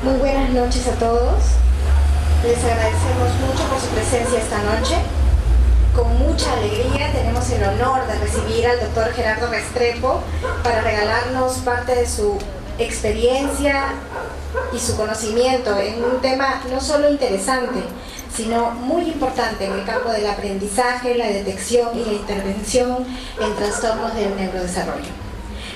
Muy buenas noches a todos. Les agradecemos mucho por su presencia esta noche. Con mucha alegría tenemos el honor de recibir al doctor Gerardo Restrepo para regalarnos parte de su experiencia y su conocimiento en un tema no solo interesante, sino muy importante en el campo del aprendizaje, la detección y la intervención en trastornos del neurodesarrollo.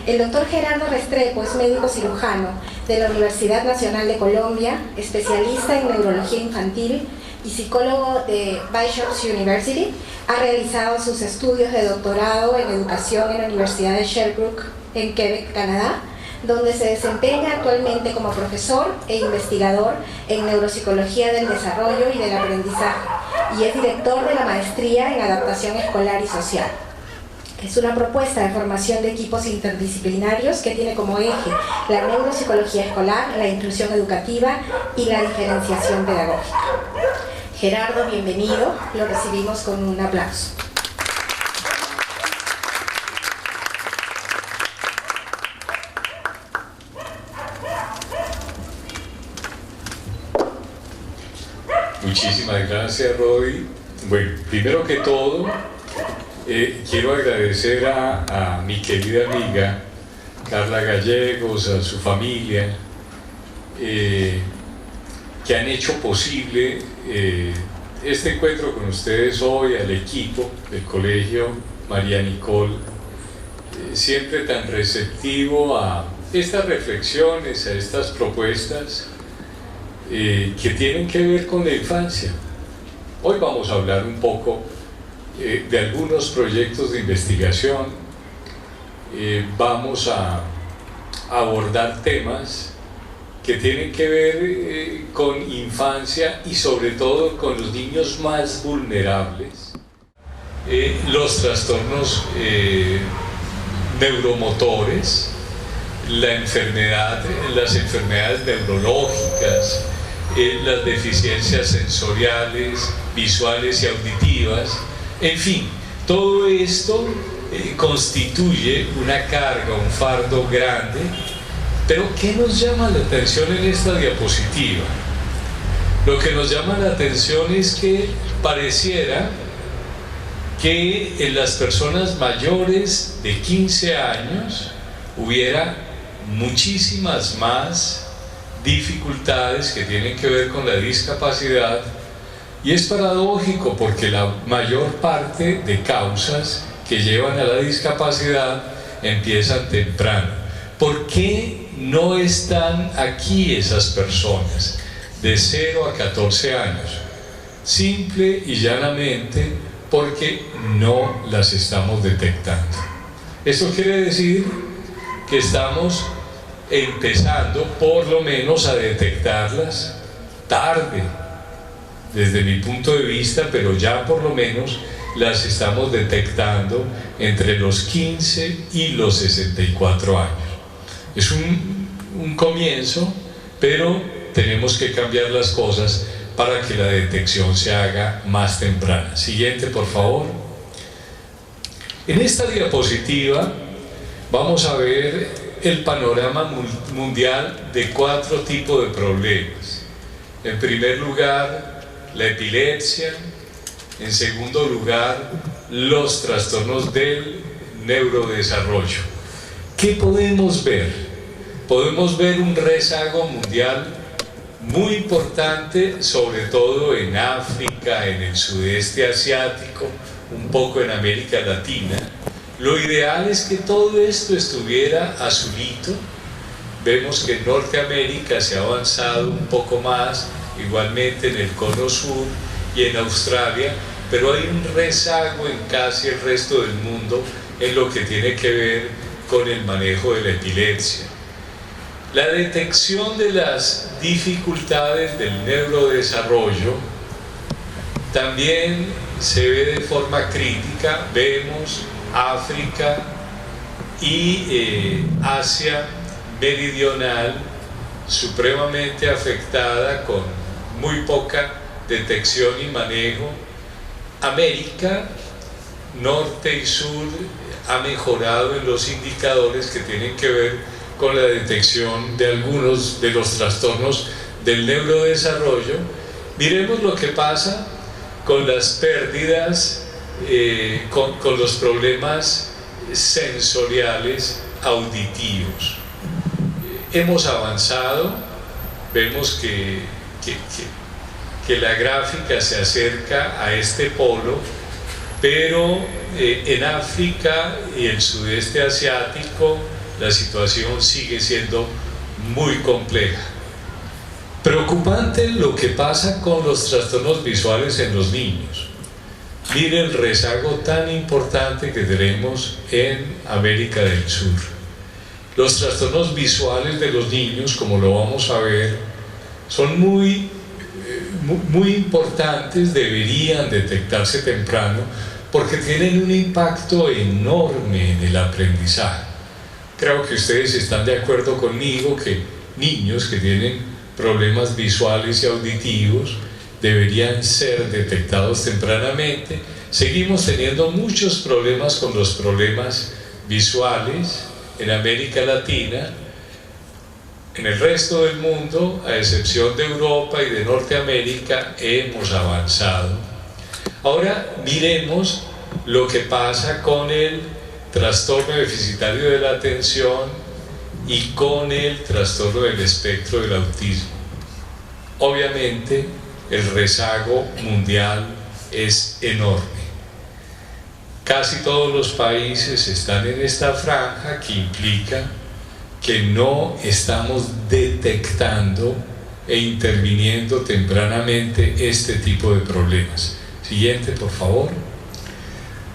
El doctor Gerardo Restrepo es médico cirujano de la Universidad Nacional de Colombia, especialista en neurología infantil y psicólogo de Bishop's University. Ha realizado sus estudios de doctorado en educación en la Universidad de Sherbrooke, en Quebec, Canadá, donde se desempeña actualmente como profesor e investigador en neuropsicología del desarrollo y del aprendizaje, y es director de la maestría en adaptación escolar y social. Es una propuesta de formación de equipos interdisciplinarios que tiene como eje la neuropsicología escolar, la inclusión educativa y la diferenciación pedagógica. Gerardo, bienvenido. Lo recibimos con un aplauso. Muchísimas gracias, Roy. Bueno, primero que todo, quiero agradecer a mi querida amiga Carla Gallegos, a su familia, que han hecho posible este encuentro con ustedes hoy, al equipo del Colegio María Nicole, siempre tan receptivo a estas reflexiones, a estas propuestas que tienen que ver con la infancia. Hoy vamos a hablar un poco de algunos proyectos de investigación. Vamos a abordar temas que tienen que ver con infancia y sobre todo con los niños más vulnerables. Los trastornos neuromotores, las enfermedades neurológicas, las deficiencias sensoriales, visuales y auditivas. En fin, todo esto constituye una carga, un fardo grande. Pero ¿qué nos llama la atención en esta diapositiva? Lo que nos llama la atención es que pareciera que en las personas mayores de 15 años hubiera muchísimas más dificultades que tienen que ver con la discapacidad. Y es paradójico porque la mayor parte de causas que llevan a la discapacidad empiezan temprano. ¿Por qué no están aquí esas personas de 0 a 14 años? Simple y llanamente porque no las estamos detectando. Eso quiere decir que estamos empezando por lo menos a detectarlas tarde, desde mi punto de vista, pero ya por lo menos las estamos detectando entre los 15 y los 64 años. Es un comienzo, pero tenemos que cambiar las cosas para que la detección se haga más temprana. Siguiente, por favor. En esta diapositiva vamos a ver el panorama mundial de 4 tipos de problemas. En primer lugar, la epilepsia. En segundo lugar, los trastornos del neurodesarrollo. ¿Qué podemos ver? Podemos ver un rezago mundial muy importante, sobre todo en África, en el sudeste asiático, un poco en América Latina. Lo ideal es que todo esto estuviera azulito. Vemos que en Norteamérica se ha avanzado un poco más, igualmente en el cono sur y en Australia, pero hay un rezago en casi el resto del mundo en lo que tiene que ver con el manejo de la epilepsia. La detección de las dificultades del neurodesarrollo también se ve de forma crítica. Vemos África y Asia meridional supremamente afectada, con muy poca detección y manejo. América norte y sur ha mejorado en los indicadores que tienen que ver con la detección de algunos de los trastornos del neurodesarrollo, miremos lo que pasa con las pérdidas, con los problemas sensoriales auditivos. Hemos avanzado, vemos que la gráfica se acerca a este polo, pero en África y el sudeste asiático la situación sigue siendo muy compleja. Preocupante lo que pasa con los trastornos visuales en los niños. Mire el rezago tan importante que tenemos en América del Sur. Los trastornos visuales de los niños, como lo vamos a ver, son muy importantes, deberían detectarse temprano, porque tienen un impacto enorme en el aprendizaje. Creo que ustedes están de acuerdo conmigo que niños que tienen problemas visuales y auditivos deberían ser detectados tempranamente. Seguimos teniendo muchos problemas con los problemas visuales en América Latina. En el resto del mundo, a excepción de Europa y de Norteamérica, hemos avanzado. Ahora miremos lo que pasa con el trastorno deficitario de la atención y con el trastorno del espectro del autismo. Obviamente, el rezago mundial es enorme. Casi todos los países están en esta franja, que implica que no estamos detectando e interviniendo tempranamente este tipo de problemas. Siguiente, por favor.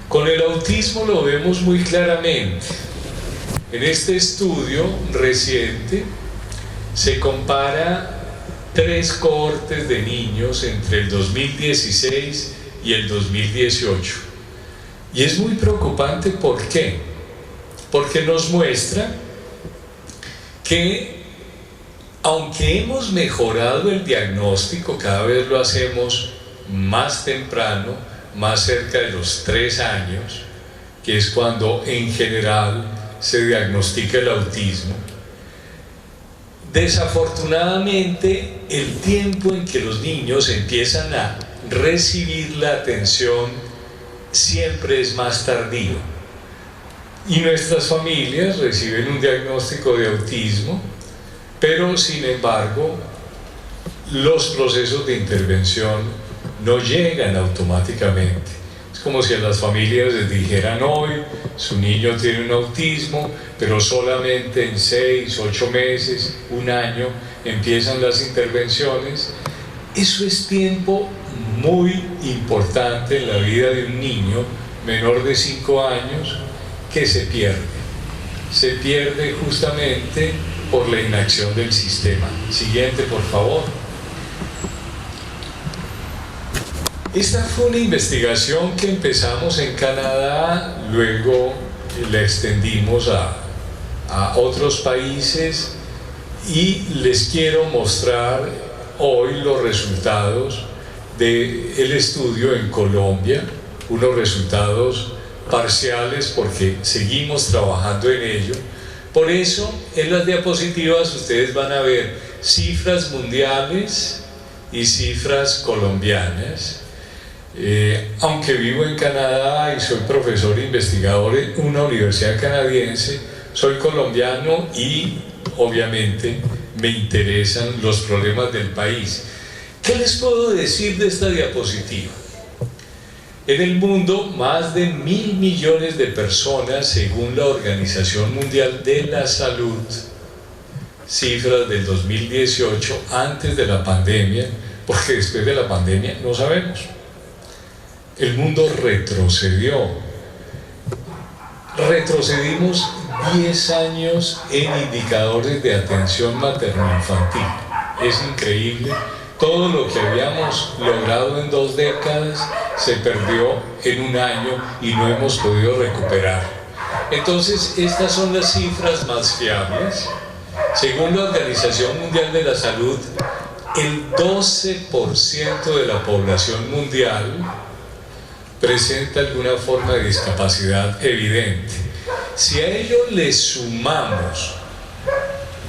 Con el autismo lo vemos muy claramente. En este estudio reciente se compara 3 cohortes de niños entre el 2016 y el 2018. Y es muy preocupante, ¿por qué? Porque nos muestra que, aunque hemos mejorado el diagnóstico, cada vez lo hacemos más temprano, más cerca de los 3 años, que es cuando en general se diagnostica el autismo. Desafortunadamente, el tiempo en que los niños empiezan a recibir la atención siempre es más tardío. Y nuestras familias reciben un diagnóstico de autismo, pero sin embargo, los procesos de intervención no llegan automáticamente. Es como si a las familias les dijeran hoy, su niño tiene un autismo, pero solamente en 6, 8 meses, 1 año, empiezan las intervenciones. Eso es tiempo muy importante en la vida de un niño menor de 5 años que se pierde justamente por la inacción del sistema. Siguiente, por favor. Esta fue una investigación que empezamos en Canadá, luego la extendimos a otros países, y les quiero mostrar hoy los resultados del estudio en Colombia, unos resultados parciales porque seguimos trabajando en ello. Por eso, en las diapositivas ustedes van a ver cifras mundiales y cifras colombianas. Aunque vivo en Canadá y soy profesor e investigador en una universidad canadiense, soy colombiano y obviamente me interesan los problemas del país. ¿Qué les puedo decir de esta diapositiva? En el mundo, más de 1.000 millones de personas, según la Organización Mundial de la Salud, cifras del 2018, antes de la pandemia, porque después de la pandemia no sabemos. El mundo retrocedió. Retrocedimos 10 años en indicadores de atención materno-infantil. Es increíble. Todo lo que habíamos logrado en 2 décadas se perdió en 1 año y no hemos podido recuperar. Entonces, estas son las cifras más fiables. Según la Organización Mundial de la Salud, el 12% de la población mundial presenta alguna forma de discapacidad evidente. Si a ello le sumamos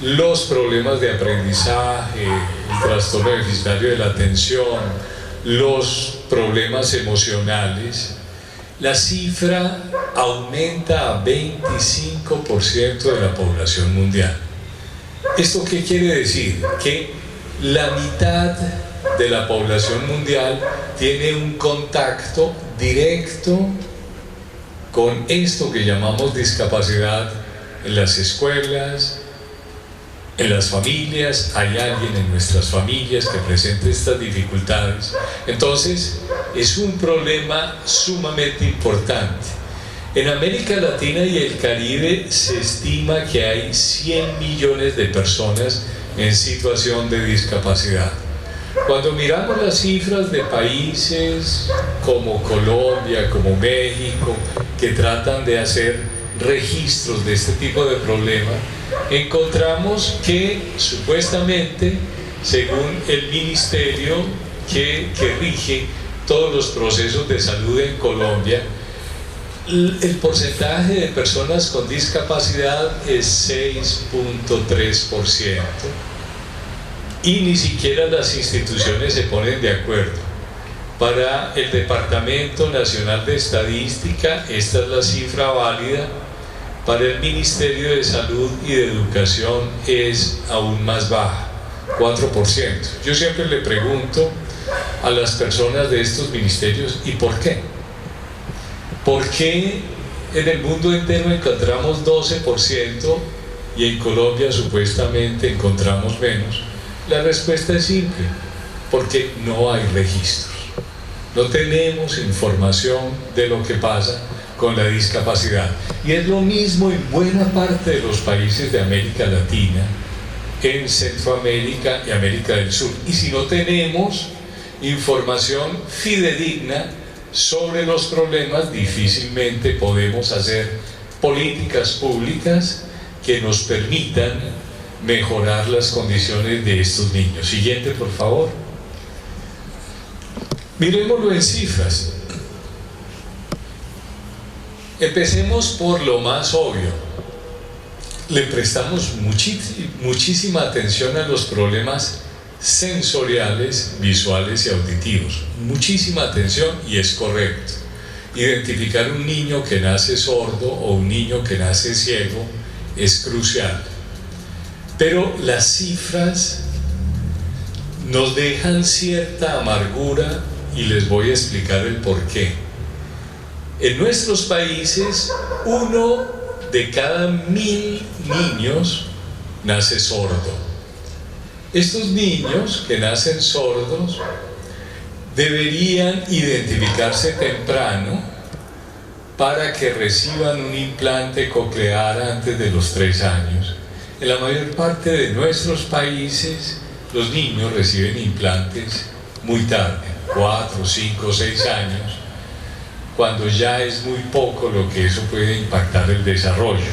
los problemas de aprendizaje, el trastorno deficitario de la atención, los problemas emocionales, la cifra aumenta a 25% de la población mundial. ¿Esto qué quiere decir? Que la mitad de la población mundial tiene un contacto directo con esto que llamamos discapacidad en las escuelas, en las familias. Hay alguien en nuestras familias que presenta estas dificultades. Entonces, es un problema sumamente importante. En América Latina y el Caribe se estima que hay 100 millones de personas en situación de discapacidad. Cuando miramos las cifras de países como Colombia, como México, que tratan de hacer registros de este tipo de problema, encontramos que supuestamente, según el ministerio que rige todos los procesos de salud en Colombia, el porcentaje de personas con discapacidad es 6.3%, y ni siquiera las instituciones se ponen de acuerdo. Para el Departamento Nacional de Estadística, esta es la cifra válida. Para el Ministerio de Salud y de Educación es aún más baja, 4%. Yo siempre le pregunto a las personas de estos ministerios, ¿y por qué? ¿Por qué en el mundo entero encontramos 12% y en Colombia supuestamente encontramos menos? La respuesta es simple: porque no hay registros. No tenemos información de lo que pasa con la discapacidad. Y es lo mismo en buena parte de los países de América Latina, en Centroamérica y América del Sur. Y si no tenemos información fidedigna sobre los problemas, difícilmente podemos hacer políticas públicas que nos permitan mejorar las condiciones de estos niños. Siguiente, por favor. Miremoslo en cifras. Empecemos por lo más obvio. Le prestamos muchísima atención a los problemas sensoriales, visuales y auditivos. Muchísima atención, y es correcto. Identificar un niño que nace sordo o un niño que nace ciego es crucial. Pero las cifras nos dejan cierta amargura y les voy a explicar el porqué. En nuestros países, 1 de cada 1000 niños nace sordo. Estos niños que nacen sordos deberían identificarse temprano para que reciban un implante coclear antes de los 3 años. En la mayor parte de nuestros países, los niños reciben implantes muy tarde, 4, 5, 6 años, cuando ya es muy poco lo que eso puede impactar el desarrollo.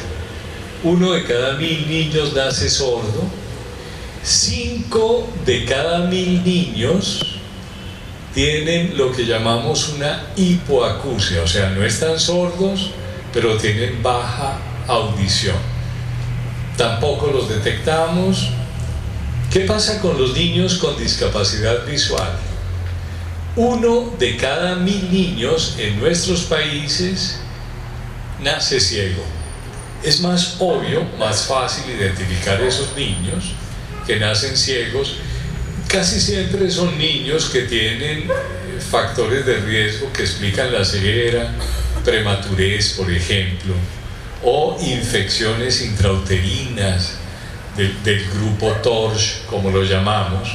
1 de cada 1000 niños nace sordo. 5 de cada 1000 niños tienen lo que llamamos una hipoacusia, o sea, no están sordos, pero tienen baja audición. Tampoco los detectamos. ¿Qué pasa con los niños con discapacidad visual? 1 de cada 1000 niños en nuestros países nace ciego. Es más obvio, más fácil identificar esos niños que nacen ciegos. Casi siempre son niños que tienen factores de riesgo que explican la ceguera, prematurez, por ejemplo, o infecciones intrauterinas del grupo TORCH, como lo llamamos.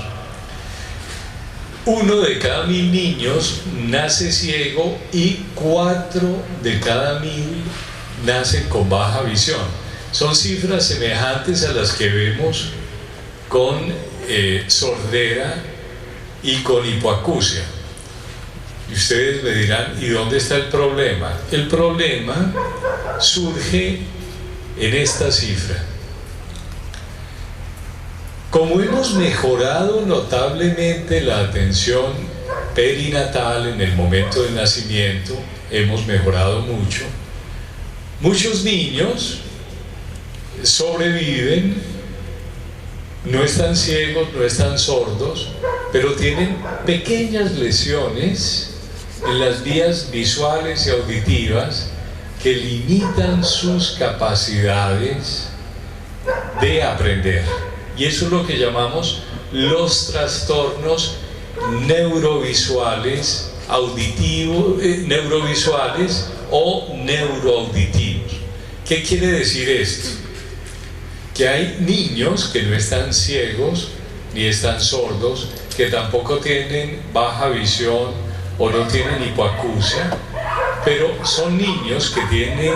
1 de cada 1000 niños nace ciego y 4 de cada 1000 nacen con baja visión. Son cifras semejantes a las que vemos con sordera y con hipoacusia. Y ustedes me dirán, ¿y dónde está el problema? El problema surge en esta cifra. Como hemos mejorado notablemente la atención perinatal en el momento del nacimiento, hemos mejorado mucho. Muchos niños sobreviven no están ciegos, no están sordos, pero tienen pequeñas lesiones en las vías visuales y auditivas que limitan sus capacidades de aprender. Y eso es lo que llamamos los trastornos neurovisuales neurovisuales o neuroauditivos. ¿Qué quiere decir esto? Que hay niños que no están ciegos ni están sordos, que tampoco tienen baja visión o no tienen hipoacusia, pero son niños que tienen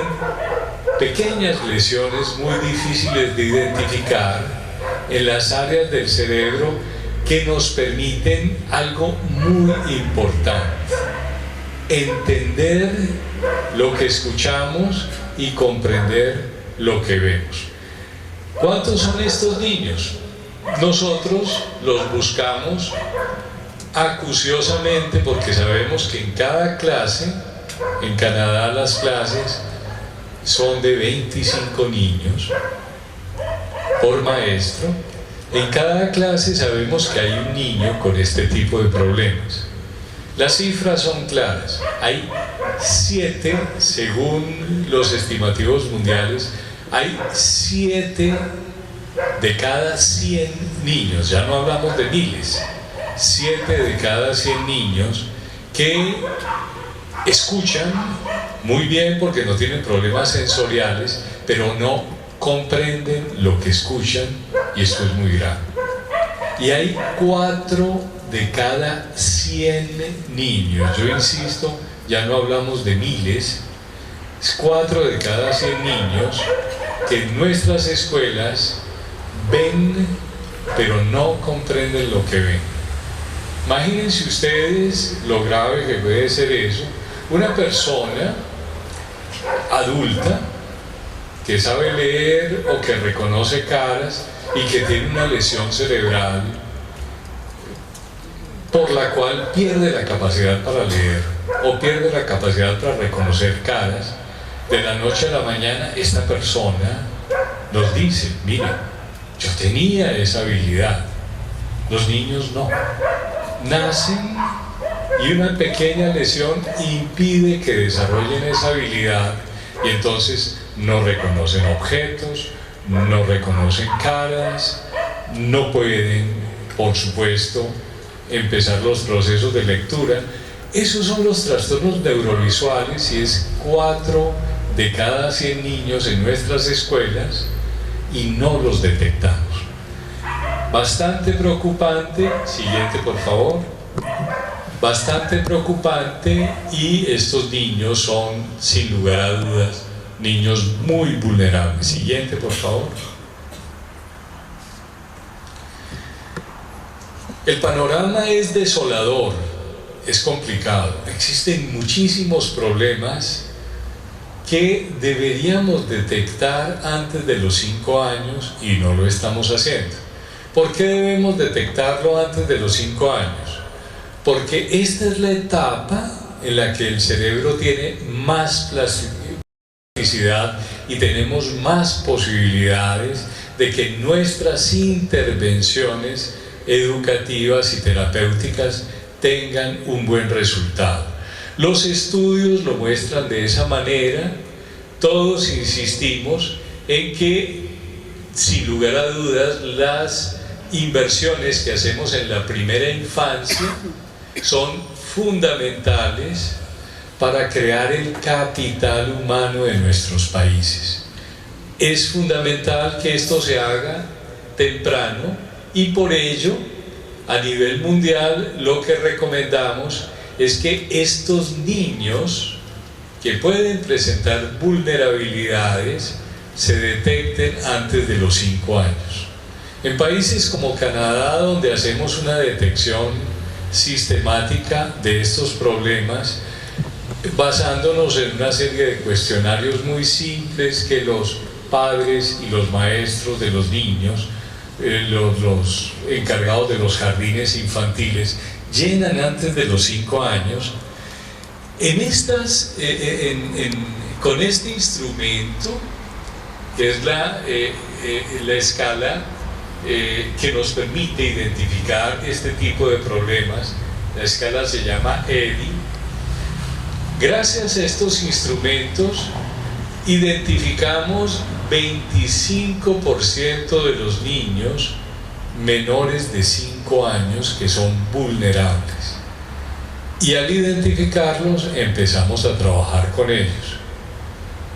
pequeñas lesiones muy difíciles de identificar en las áreas del cerebro que nos permiten algo muy importante: entender lo que escuchamos y comprender lo que vemos. ¿Cuántos son estos niños? Nosotros los buscamos acuciosamente porque sabemos que en cada clase, en Canadá las clases son de 25 niños por maestro. En cada clase sabemos que hay un niño con este tipo de problemas. Las cifras son claras. Hay 7, según los estimativos mundiales, hay 7 de cada 100 niños, ya no hablamos de miles, 7 de cada 100 niños que escuchan muy bien porque no tienen problemas sensoriales, pero no comprenden lo que escuchan, y esto es muy grave. Y hay 4 de cada 100 niños, yo insisto, ya no hablamos de miles, es 4 de cada 100 niños que en nuestras escuelas ven, pero no comprenden lo que ven. Imagínense ustedes lo grave que puede ser eso. Una persona adulta que sabe leer o que reconoce caras y que tiene una lesión cerebral por la cual pierde la capacidad para leer o pierde la capacidad para reconocer caras, de la noche a la mañana esta persona nos dice: mire, yo tenía esa habilidad. Los niños no. Nacen y una pequeña lesión impide que desarrollen esa habilidad, y entonces no reconocen objetos, no reconocen caras, no pueden, por supuesto, empezar los procesos de lectura. Esos son los trastornos neurovisuales, y es 4 de cada 100 niños en nuestras escuelas y no los detectamos. Bastante preocupante. Siguiente, por favor. Bastante preocupante, y estos niños son, sin lugar a dudas, niños muy vulnerables. Siguiente, por favor. El panorama es desolador, es complicado. Existen muchísimos problemas que deberíamos detectar antes de los 5 años y no lo estamos haciendo. ¿Por qué debemos detectarlo antes de los 5 años? Porque esta es la etapa en la que el cerebro tiene más plasticidad y tenemos más posibilidades de que nuestras intervenciones educativas y terapéuticas tengan un buen resultado. Los estudios lo muestran de esa manera. Todos insistimos en que, sin lugar a dudas, las inversiones que hacemos en la primera infancia son fundamentales para crear el capital humano de nuestros países. Es fundamental que esto se haga temprano, y por ello, a nivel mundial, lo que recomendamos es que estos niños que pueden presentar vulnerabilidades se detecten antes de los 5 años. En países como Canadá, donde hacemos una detección sistemática de estos problemas, basándonos en una serie de cuestionarios muy simples que los padres y los maestros de los niños, los encargados de los jardines infantiles, llenan antes de los 5 años. Con este instrumento, que es la escala que nos permite identificar este tipo de problemas. La escala se llama EDI. Gracias a estos instrumentos identificamos 25% de los niños menores de 5 años que son vulnerables, y al identificarlos empezamos a trabajar con ellos.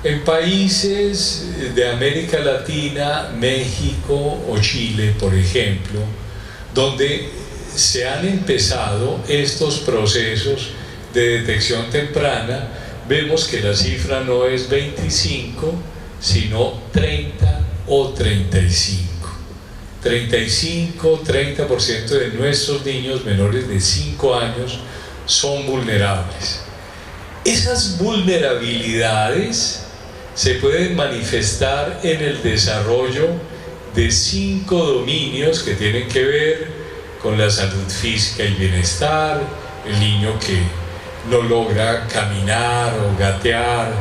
En países de América Latina, México o Chile, por ejemplo, donde se han empezado estos procesos de detección temprana, vemos que la cifra no es 25, sino 30 o 35. 35-30% de nuestros niños menores de 5 años son vulnerables. Esas vulnerabilidades se pueden manifestar en el desarrollo de 5 dominios que tienen que ver con la salud física y bienestar, el niño que no logra caminar o gatear,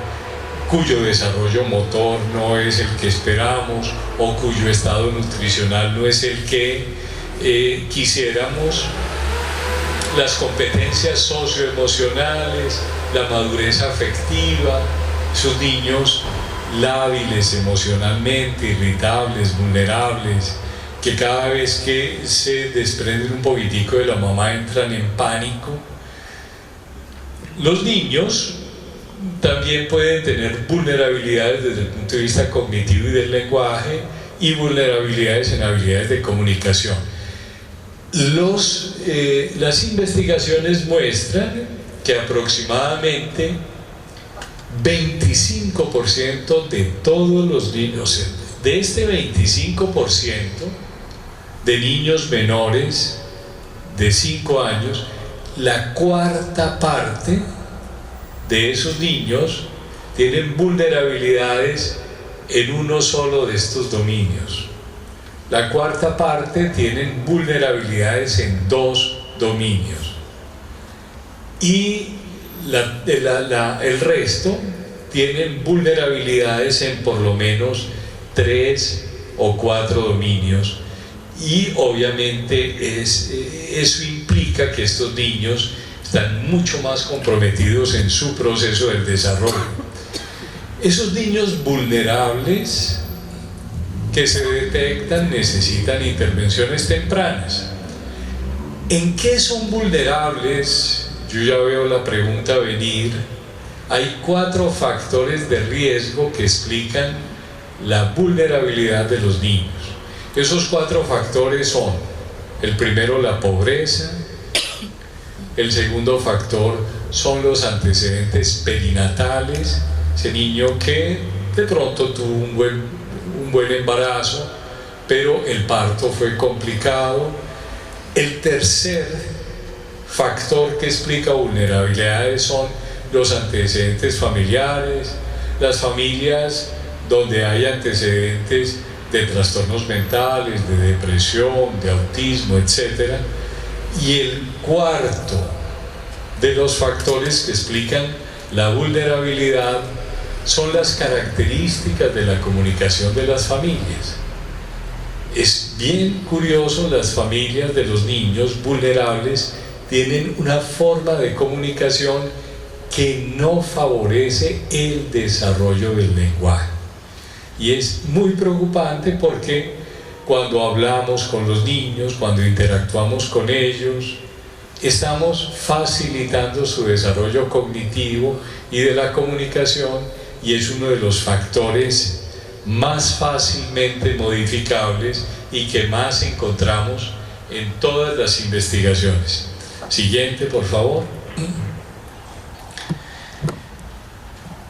cuyo desarrollo motor no es el que esperamos o cuyo estado nutricional no es el que quisiéramos, las competencias socioemocionales, la madurez afectiva, sus niños lábiles emocionalmente, irritables, vulnerables, que cada vez que se desprenden un poquitico de la mamá entran en pánico. Los niños también pueden tener vulnerabilidades desde el punto de vista cognitivo y del lenguaje, y vulnerabilidades en habilidades de comunicación. Las investigaciones muestran que aproximadamente 25% de todos los niños, de este 25% de niños menores de 5 años, la cuarta parte de esos niños tienen vulnerabilidades en uno solo de estos dominios. La cuarta parte tienen vulnerabilidades en 2 dominios. Y el resto tienen vulnerabilidades en por lo menos 3 o 4 dominios. Y obviamente eso implica que estos niños están mucho más comprometidos en su proceso del desarrollo. Esos niños vulnerables que se detectan necesitan intervenciones tempranas. ¿En qué son vulnerables? Yo ya veo la pregunta venir. Hay 4 factores de riesgo que explican la vulnerabilidad de los niños. Esos 4 factores son: el primero, la pobreza; el segundo factor son los antecedentes perinatales, ese niño que de pronto tuvo un buen embarazo, pero el parto fue complicado. El tercer factor que explica vulnerabilidades son los antecedentes familiares, las familias donde hay antecedentes de trastornos mentales, de depresión, de autismo, etc. Y el cuarto de los factores que explican la vulnerabilidad son las características de la comunicación de las familias. Es bien curioso, las familias de los niños vulnerables tienen una forma de comunicación que no favorece el desarrollo del lenguaje. Y es muy preocupante porque cuando hablamos con los niños, cuando interactuamos con ellos, estamos facilitando su desarrollo cognitivo y de la comunicación, y es uno de los factores más fácilmente modificables y que más encontramos en todas las investigaciones. Siguiente, por favor.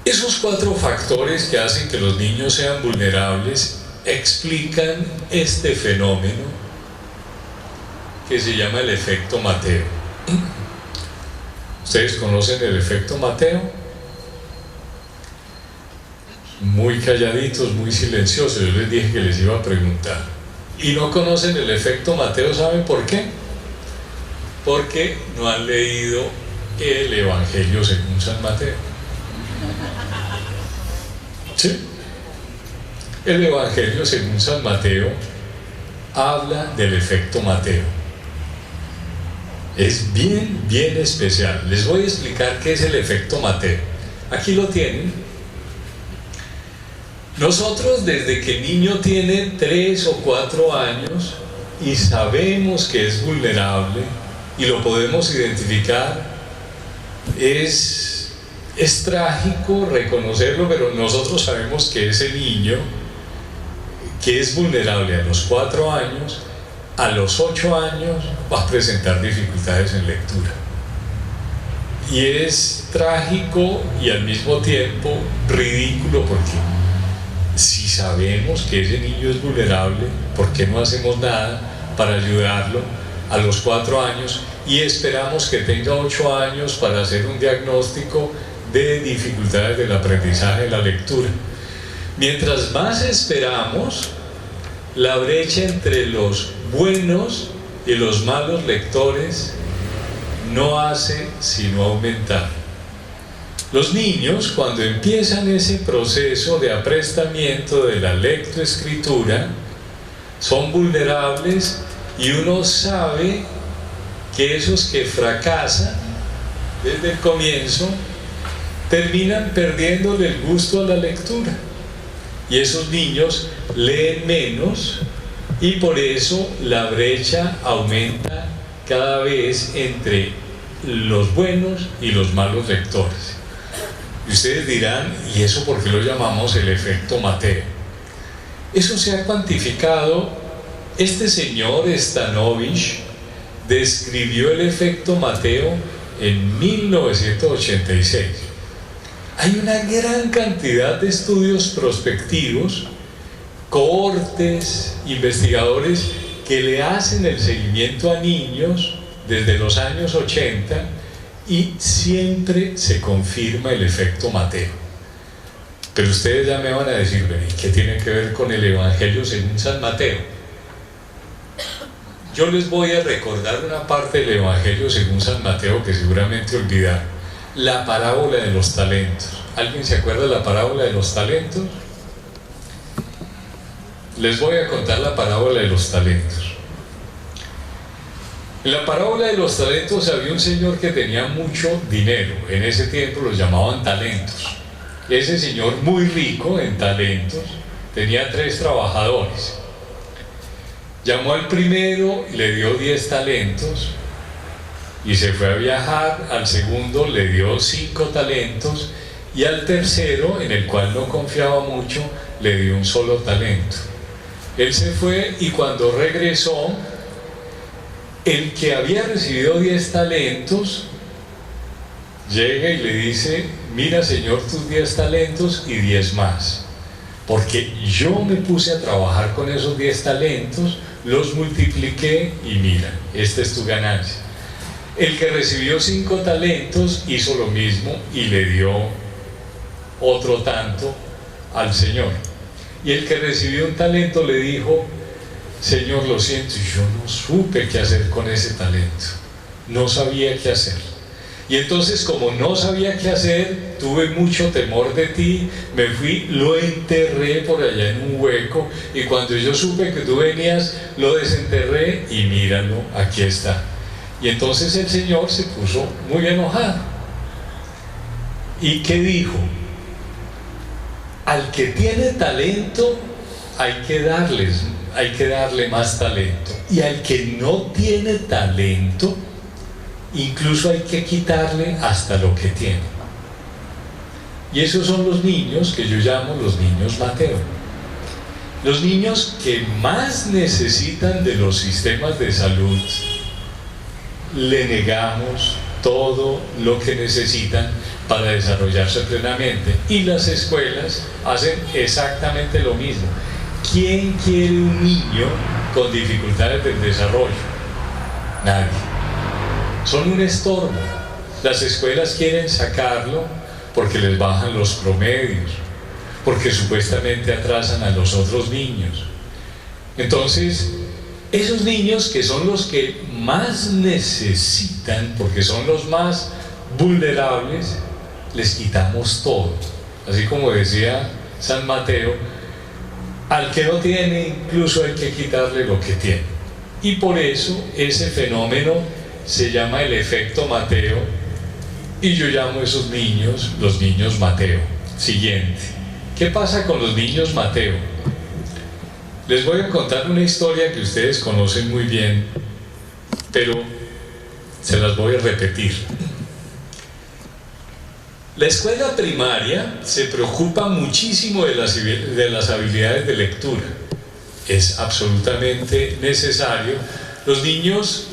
Esos 4 factores que hacen que los niños sean vulnerables explican este fenómeno que se llama el efecto Mateo. ¿Ustedes conocen el efecto Mateo? Muy calladitos, muy silenciosos. Yo les dije que les iba a preguntar. ¿Y no conocen el efecto Mateo? ¿Saben por qué? Porque no han leído el Evangelio según San Mateo. ¿Sí? El Evangelio según San Mateo habla del efecto Mateo. Es bien especial. Les voy a explicar qué es el efecto Mateo. Aquí lo tienen. Nosotros desde que el niño tiene 3 o 4 años y sabemos que es vulnerable y lo podemos identificar, es trágico reconocerlo, pero nosotros sabemos que ese niño que es vulnerable a los 4 años, a los 8 años va a presentar dificultades en lectura. Y es trágico y al mismo tiempo ridículo, porque si sabemos que ese niño es vulnerable, ¿por qué no hacemos nada para ayudarlo a los 4 años y esperamos que tenga 8 años para hacer un diagnóstico de dificultades del aprendizaje de la lectura? Mientras más esperamos, la brecha entre los buenos y los malos lectores no hace sino aumentar. Los niños, cuando empiezan ese proceso de aprestamiento de la lectoescritura, son vulnerables y uno sabe que esos que fracasan desde el comienzo terminan perdiéndole el gusto a la lectura. Y esos niños leen menos y por eso la brecha aumenta cada vez entre los buenos y los malos lectores. Y ustedes dirán, ¿y eso por qué lo llamamos el efecto Mateo? Eso se ha cuantificado. Este señor Stanovich describió el efecto Mateo en 1986. Hay una gran cantidad de estudios prospectivos, cohortes, investigadores que le hacen el seguimiento a niños desde los años 80 y siempre se confirma el efecto Mateo. Pero ustedes ya me van a decir, ¿qué tiene que ver con el Evangelio según San Mateo? Yo les voy a recordar una parte del Evangelio según San Mateo que seguramente olvidaron. La parábola de los talentos. ¿Alguien se acuerda de la parábola de los talentos? Les voy a contar la parábola de los talentos. En la parábola de los talentos había un señor que tenía mucho dinero. En ese tiempo los llamaban talentos. Ese señor, muy rico en talentos, tenía 3 trabajadores. Llamó al primero, le dio 10 talentos y se fue a viajar. Al segundo le dio 5 talentos y al tercero, en el cual no confiaba mucho, le dio un solo talento. Él se fue y cuando regresó, el que había recibido 10 talentos llega y le dice: mira, señor, tus 10 talentos y 10 más, porque yo me puse a trabajar con esos 10 talentos, los multipliqué y mira, esta es tu ganancia. El que recibió 5 talentos hizo lo mismo y le dio otro tanto al Señor. Y el que recibió un talento le dijo: Señor, lo siento, yo no supe qué hacer con ese talento, no sabía qué hacer. Y entonces, como no sabía qué hacer, tuve mucho temor de ti, me fui, lo enterré por allá en un hueco, y cuando yo supe que tú venías, lo desenterré y míralo, aquí está. Y entonces el Señor se puso muy enojado. ¿Y qué dijo? Al que tiene talento hay que darle más talento, y al que no tiene talento incluso hay que quitarle hasta lo que tiene. Y esos son los niños que yo llamo los niños Mateo, los niños que más necesitan de los sistemas de salud. Le negamos todo lo que necesitan para desarrollarse plenamente, y las escuelas hacen exactamente lo mismo. ¿Quién quiere un niño con dificultades del desarrollo? Nadie. Son un estorbo. Las escuelas quieren sacarlo porque les bajan los promedios, porque supuestamente atrasan a los otros niños. Entonces, esos niños que son los que más necesitan, porque son los más vulnerables, les quitamos todo. Así como decía San Mateo, Al que no tiene, incluso hay que quitarle lo que tiene. Y por eso ese fenómeno se llama el efecto Mateo, y yo llamo a esos niños los niños Mateo. Siguiente. ¿Qué pasa con los niños Mateo? Les voy a contar una historia que ustedes conocen muy bien, pero se las voy a repetir. La escuela primaria se preocupa muchísimo de las habilidades de lectura. Es absolutamente necesario. Los niños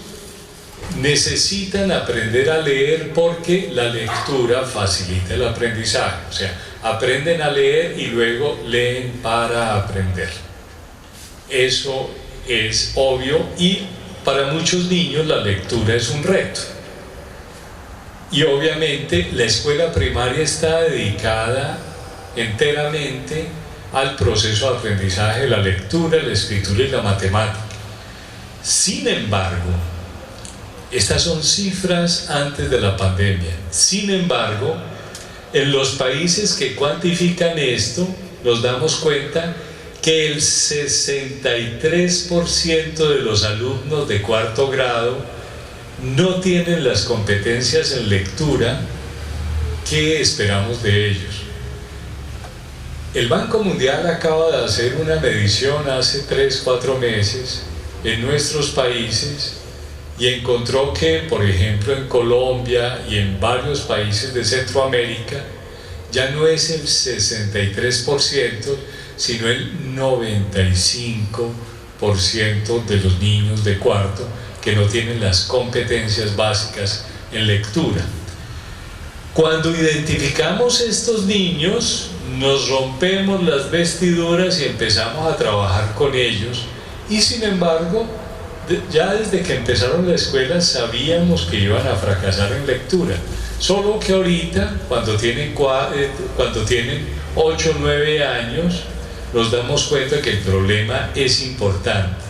necesitan aprender a leer porque la lectura facilita el aprendizaje. O sea, aprenden a leer y luego leen para aprender. Eso es obvio, y para muchos niños la lectura es un reto. Y obviamente la escuela primaria está dedicada enteramente al proceso de aprendizaje de la lectura, la escritura y la matemática. Sin embargo, estas son cifras antes de la pandemia. Sin embargo, en los países que cuantifican esto, nos damos cuenta que el 63% de los alumnos de cuarto grado no tienen las competencias en lectura que esperamos de ellos. El Banco Mundial acaba de hacer una medición hace 3-4 meses en nuestros países y encontró que, por ejemplo, en Colombia y en varios países de Centroamérica ya no es el 63%, sino el 95% de los niños de cuarto que no tienen las competencias básicas en lectura. Cuando identificamos estos niños, nos rompemos las vestiduras y empezamos a trabajar con ellos, y sin embargo, ya desde que empezaron la escuela sabíamos que iban a fracasar en lectura, solo que ahorita, cuando tienen 8 o 9 años, nos damos cuenta que el problema es importante.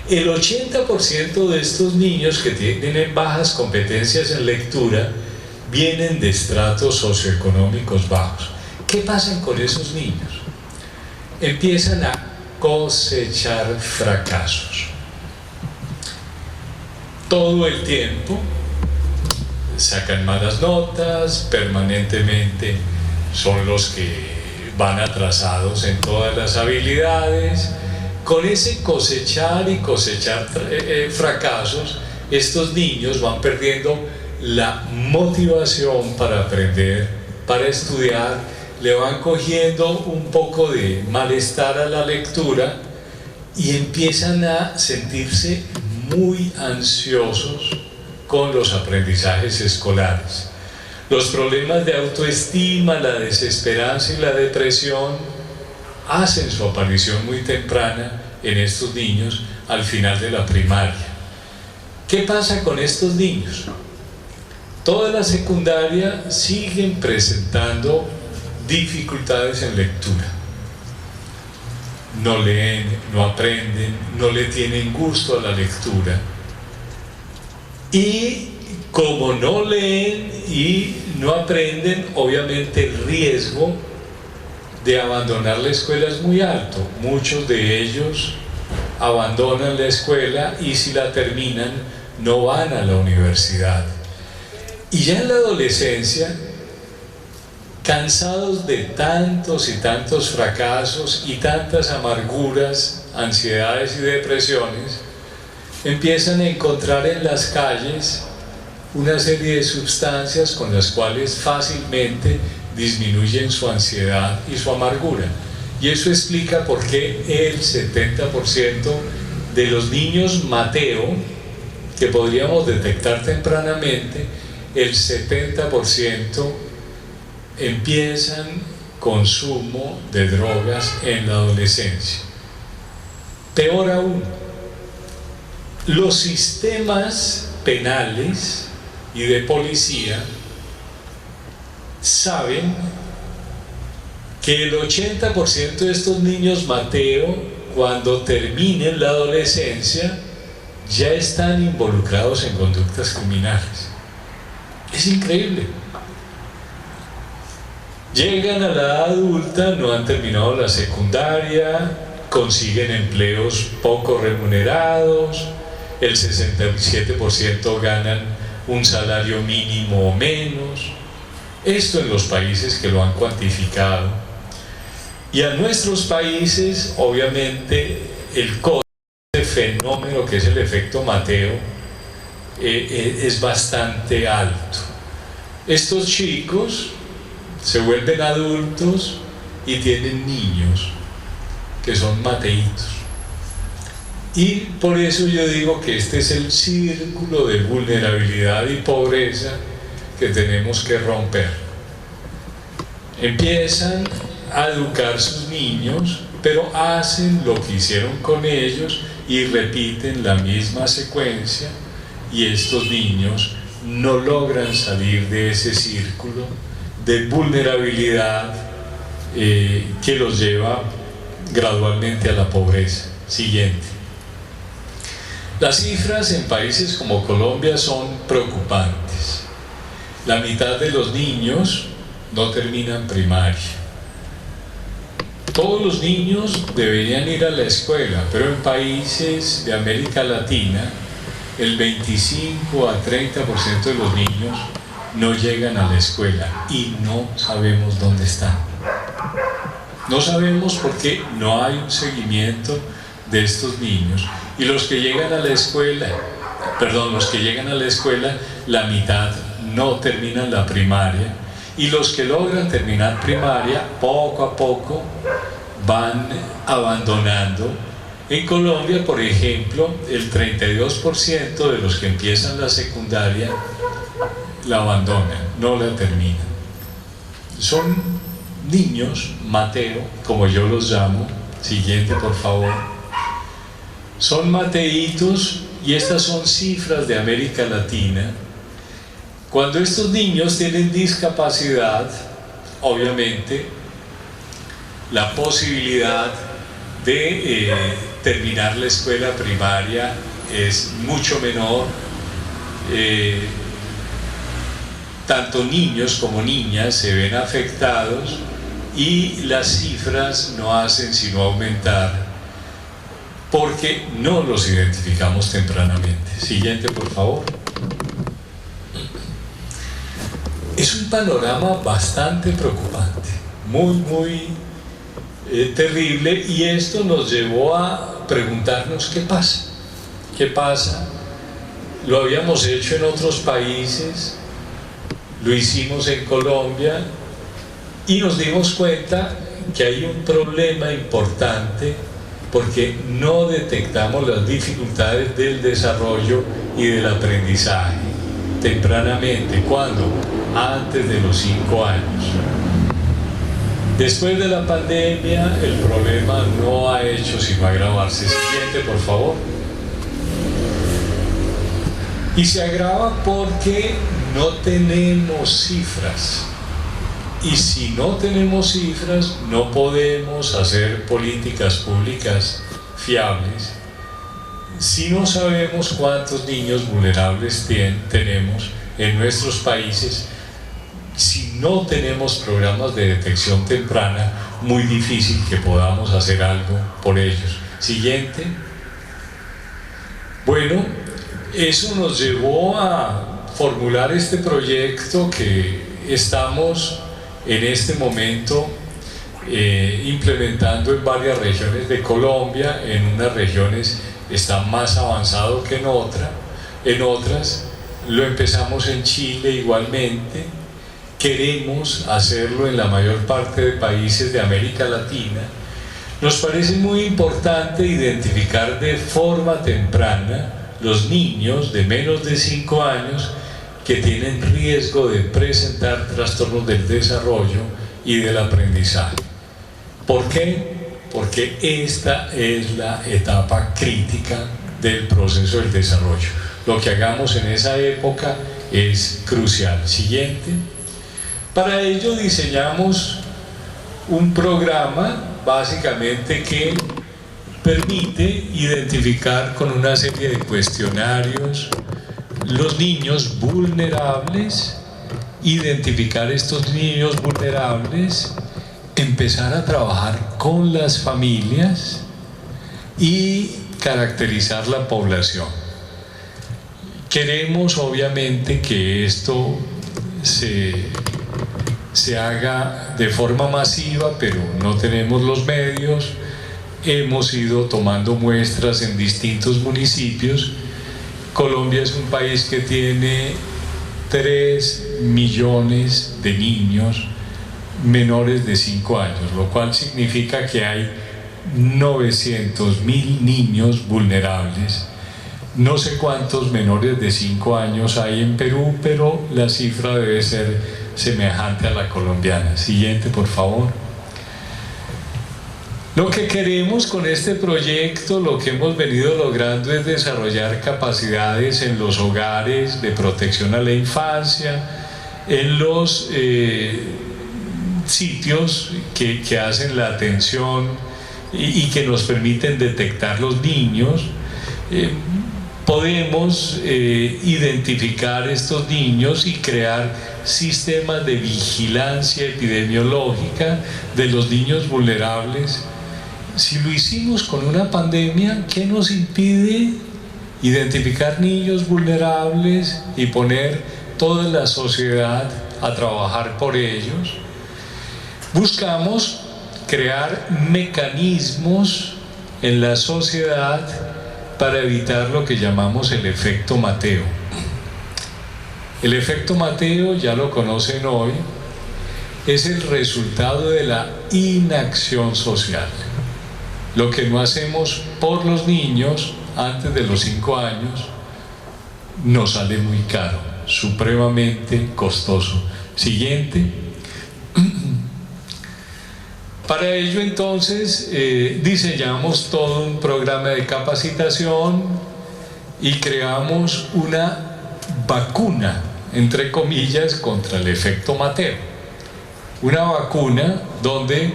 El 80% de estos niños que tienen bajas competencias en lectura vienen de estratos socioeconómicos bajos. ¿Qué pasa con esos niños? Empiezan a cosechar fracasos. Todo el tiempo sacan malas notas, permanentemente son los que van atrasados en todas las habilidades. Con ese cosechar y cosechar fracasos, estos niños van perdiendo la motivación para aprender, para estudiar, le van cogiendo un poco de malestar a la lectura y empiezan a sentirse muy ansiosos con los aprendizajes escolares. Los problemas de autoestima, la desesperanza y la depresión hacen su aparición muy temprana en estos niños al final de la primaria. ¿Qué pasa con estos niños? Toda la secundaria siguen presentando dificultades en lectura. No leen, no aprenden, no le tienen gusto a la lectura. Y como no leen y no aprenden, obviamente el riesgo de abandonar la escuela es muy alto. Muchos de ellos abandonan la escuela y si la terminan no van a la universidad. Y ya en la adolescencia, cansados de tantos y tantos fracasos y tantas amarguras, ansiedades y depresiones, empiezan a encontrar en las calles una serie de sustancias con las cuales fácilmente disminuyen su ansiedad y su amargura. Y eso explica por qué el 70% de los niños Mateo, que podríamos detectar tempranamente, el 70% empiezan consumo de drogas en la adolescencia. Peor aún, los sistemas penales y de policía saben que el 80% de estos niños Mateo, cuando terminen la adolescencia, ya están involucrados en conductas criminales. Es increíble. Llegan a la edad adulta, no han terminado la secundaria, consiguen empleos poco remunerados, el 67% ganan un salario mínimo o menos. Esto en los países que lo han cuantificado. Y a nuestros países, obviamente, el costo de fenómeno que es el efecto Mateo es bastante alto. Estos chicos se vuelven adultos y tienen niños que son mateitos. Y por eso yo digo que este es el círculo de vulnerabilidad y pobreza que tenemos que romper. Empiezan a educar sus niños, pero hacen lo que hicieron con ellos y repiten la misma secuencia, y estos niños no logran salir de ese círculo de vulnerabilidad que los lleva gradualmente a la pobreza. Siguiente. Las cifras en países como Colombia son preocupantes. La mitad de los niños no terminan primaria. Todos los niños deberían ir a la escuela, pero en países de América Latina, el 25 a 30% de los niños no llegan a la escuela y no sabemos dónde están. No sabemos porque no hay un seguimiento de estos niños. Y los que llegan a la escuela, la mitad no terminan la primaria, y los que logran terminar primaria, poco a poco van abandonando. En Colombia, por ejemplo, el 32% de los que empiezan la secundaria la abandonan, no la terminan. Son niños Mateo, como yo los llamo. Siguiente, por favor. Son mateitos, y estas son cifras de América Latina. Cuando estos niños tienen discapacidad, obviamente la posibilidad de terminar la escuela primaria es mucho menor. Tanto niños como niñas se ven afectados, y las cifras no hacen sino aumentar porque no los identificamos tempranamente. Siguiente, por favor. Es un panorama bastante preocupante, muy terrible, y esto nos llevó a preguntarnos qué pasa. ¿Qué pasa? Lo habíamos hecho en otros países, lo hicimos en Colombia, y nos dimos cuenta que hay un problema importante porque no detectamos las dificultades del desarrollo y del aprendizaje tempranamente. ¿Cuándo? Antes de los 5 años. Después de la pandemia, el problema no ha hecho sino agravarse. Siguiente, por favor. Y se agrava porque no tenemos cifras. Y si no tenemos cifras, no podemos hacer políticas públicas fiables. Si no sabemos cuántos niños vulnerables tenemos en nuestros países, si no tenemos programas de detección temprana, muy difícil que podamos hacer algo por ellos. Siguiente. Bueno, eso nos llevó a formular este proyecto que estamos en este momento implementando en varias regiones de Colombia. En unas regiones está más avanzado que en otras. Lo empezamos en Chile igualmente. Queremos hacerlo en la mayor parte de países de América Latina. Nos parece muy importante identificar de forma temprana los niños de menos de 5 años que tienen riesgo de presentar trastornos del desarrollo y del aprendizaje. ¿Por qué? Porque esta es la etapa crítica del proceso del desarrollo. Lo que hagamos en esa época es crucial. Siguiente. Para ello diseñamos un programa básicamente que permite identificar con una serie de cuestionarios los niños vulnerables, identificar estos niños vulnerables, empezar a trabajar con las familias y caracterizar la población. Queremos obviamente que esto se haga de forma masiva, pero no tenemos los medios. Hemos ido tomando muestras en distintos municipios. Colombia es un país que tiene 3 millones de niños menores de 5 años, lo cual significa que hay 900.000 niños vulnerables. No sé cuántos menores de 5 años hay en Perú, pero la cifra debe ser semejante a la colombiana. Siguiente, por favor. Lo que queremos con este proyecto, lo que hemos venido logrando es desarrollar capacidades en los hogares de protección a la infancia, en los sitios que hacen la atención y que nos permiten detectar los niños. Podemos identificar estos niños y crear sistemas de vigilancia epidemiológica de los niños vulnerables. Si lo hicimos con una pandemia, ¿qué nos impide identificar niños vulnerables y poner toda la sociedad a trabajar por ellos? Buscamos crear mecanismos en la sociedad para evitar lo que llamamos el efecto Mateo. El efecto Mateo, ya lo conocen hoy, es el resultado de la inacción social. Lo que no hacemos por los niños antes de los 5 años nos sale muy caro, supremamente costoso. Siguiente. Para ello entonces diseñamos todo un programa de capacitación y creamos una vacuna, entre comillas, contra el efecto Mateo. Una vacuna donde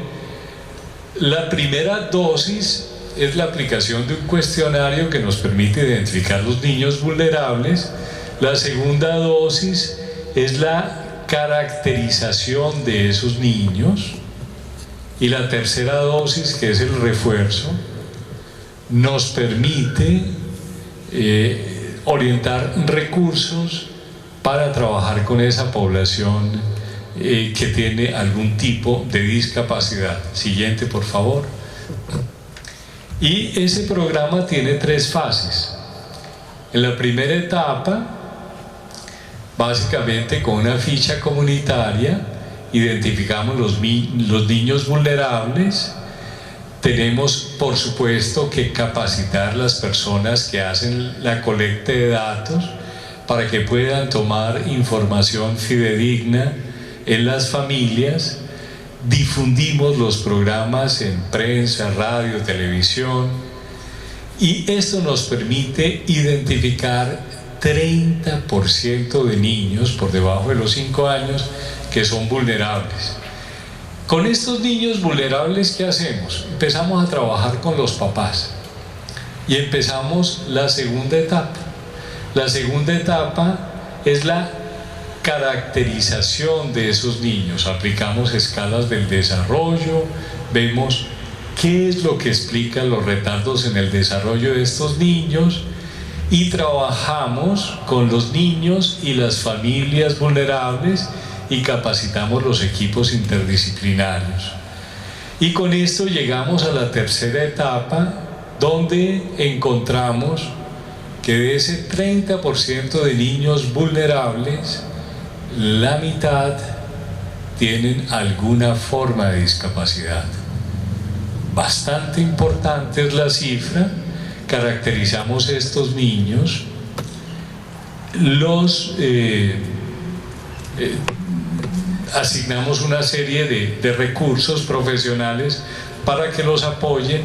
la primera dosis es la aplicación de un cuestionario que nos permite identificar los niños vulnerables. La segunda dosis es la caracterización de esos niños. Y la tercera dosis, que es el refuerzo, nos permite orientar recursos para trabajar con esa población que tiene algún tipo de discapacidad. Siguiente, por favor. Y ese programa tiene 3 fases. En la primera etapa, básicamente con una ficha comunitaria, identificamos los niños vulnerables. Tenemos, por supuesto, que capacitar las personas que hacen la colecta de datos para que puedan tomar información fidedigna en las familias. Difundimos los programas en prensa, radio, televisión, y esto nos permite identificar 30% de niños por debajo de los 5 años que son vulnerables. Con estos niños vulnerables, ¿qué hacemos? Empezamos a trabajar con los papás y empezamos la segunda etapa. La segunda etapa es la caracterización de esos niños. Aplicamos escalas del desarrollo, vemos qué es lo que explica los retardos en el desarrollo de estos niños y trabajamos con los niños y las familias vulnerables y capacitamos los equipos interdisciplinarios. Y con esto llegamos a la tercera etapa, donde encontramos que de ese 30% de niños vulnerables, la mitad tienen alguna forma de discapacidad. Bastante importante es la cifra. Caracterizamos estos niños, los asignamos una serie de recursos profesionales para que los apoyen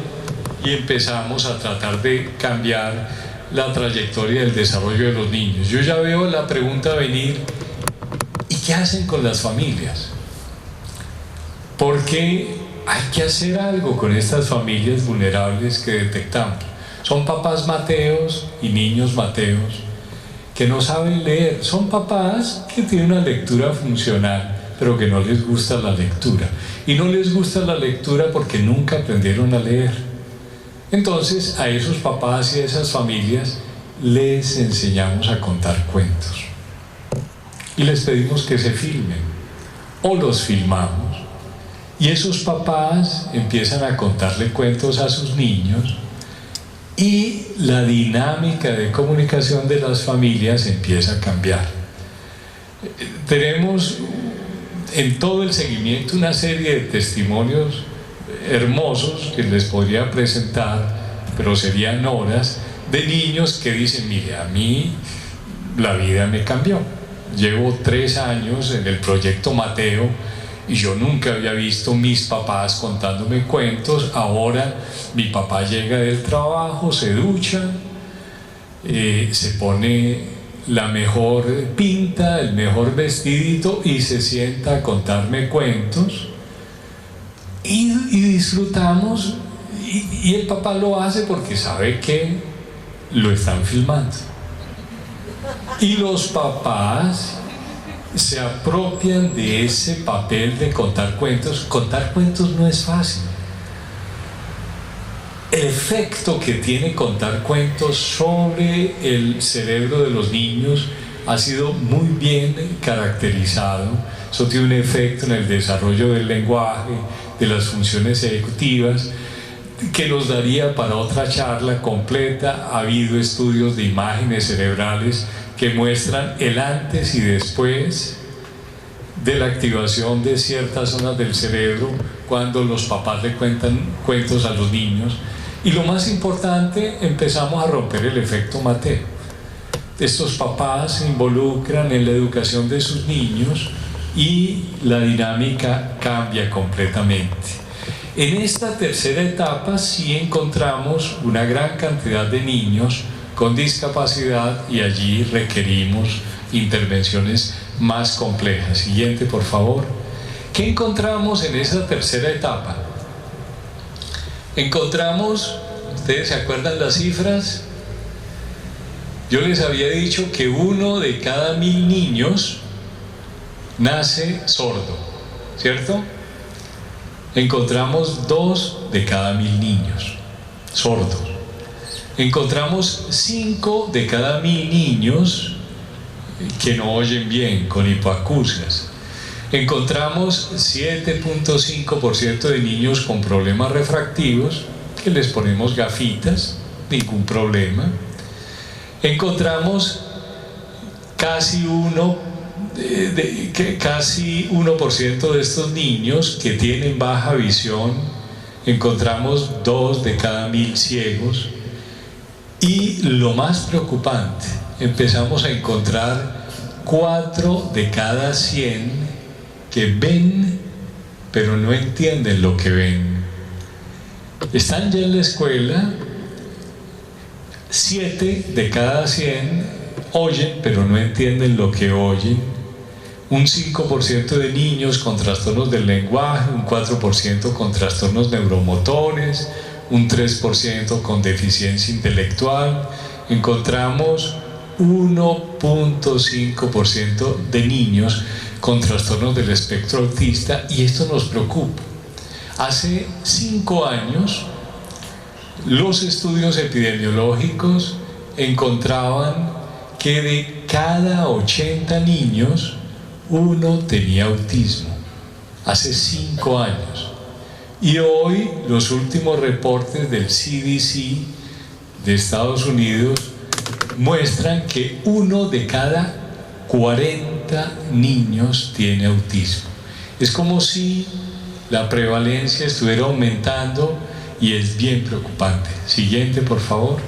y empezamos a tratar de cambiar la trayectoria del desarrollo de los niños. Yo ya veo la pregunta venir: ¿y qué hacen con las familias? Porque hay que hacer algo con estas familias vulnerables que detectamos. Son papás mateos y niños mateos que no saben leer. Son papás que tienen una lectura funcional, pero que no les gusta la lectura. Y no les gusta la lectura porque nunca aprendieron a leer. Entonces a esos papás y a esas familias les enseñamos a contar cuentos y les pedimos que se filmen o los filmamos, y esos papás empiezan a contarle cuentos a sus niños y la dinámica de comunicación de las familias empieza a cambiar. Tenemos en todo el seguimiento una serie de testimonios hermosos que les podría presentar, pero serían horas, de niños que dicen: mire, a mí la vida me cambió. Llevo 3 años en el proyecto Mateo y yo nunca había visto mis papás contándome cuentos. Ahora mi papá llega del trabajo, se ducha, se pone la mejor pinta, el mejor vestidito y se sienta a contarme cuentos y disfrutamos, y el papá lo hace porque sabe que lo están filmando. Y los papás se apropian de ese papel de contar cuentos. Contar cuentos no es fácil. El efecto que tiene contar cuentos sobre el cerebro de los niños ha sido muy bien caracterizado. Eso tiene un efecto en el desarrollo del lenguaje, de las funciones ejecutivas, que nos daría para otra charla completa. Ha habido estudios de imágenes cerebrales que muestran el antes y después de la activación de ciertas zonas del cerebro cuando los papás le cuentan cuentos a los niños. Y lo más importante, empezamos a romper el efecto Mateo. Estos papás se involucran en la educación de sus niños y la dinámica cambia completamente. En esta tercera etapa sí encontramos una gran cantidad de niños con discapacidad y allí requerimos intervenciones más complejas. Siguiente, por favor. ¿Qué encontramos en esa tercera etapa? Encontramos, ¿ustedes se acuerdan las cifras? Yo les había dicho que 1 de cada 1000 niños nace sordo, ¿cierto? Encontramos 2 de cada 1000 niños sordos. Encontramos 5 de cada 1000 niños que no oyen bien, con hipoacusias. Encontramos 7.5% de niños con problemas refractivos, que les ponemos gafitas, ningún problema. Encontramos casi 1% de estos niños que tienen baja visión. Encontramos 2 de cada 1000 ciegos. Y lo más preocupante, empezamos a encontrar 4 de cada 100 que ven, pero no entienden lo que ven. Están ya en la escuela. 7 de cada 100 oyen, pero no entienden lo que oyen. Un 5% de niños con trastornos del lenguaje, un 4% con trastornos neuromotores, un 3% con deficiencia intelectual. Encontramos 1.5% de niños con trastornos del espectro autista, y esto nos preocupa. Hace 5 años los estudios epidemiológicos encontraban que de cada 80 niños, 1 tenía autismo. Hace 5 años. Y hoy los últimos reportes del CDC de Estados Unidos muestran que 1 de cada 40 niños tiene autismo. Es como si la prevalencia estuviera aumentando y es bien preocupante. Siguiente, por favor.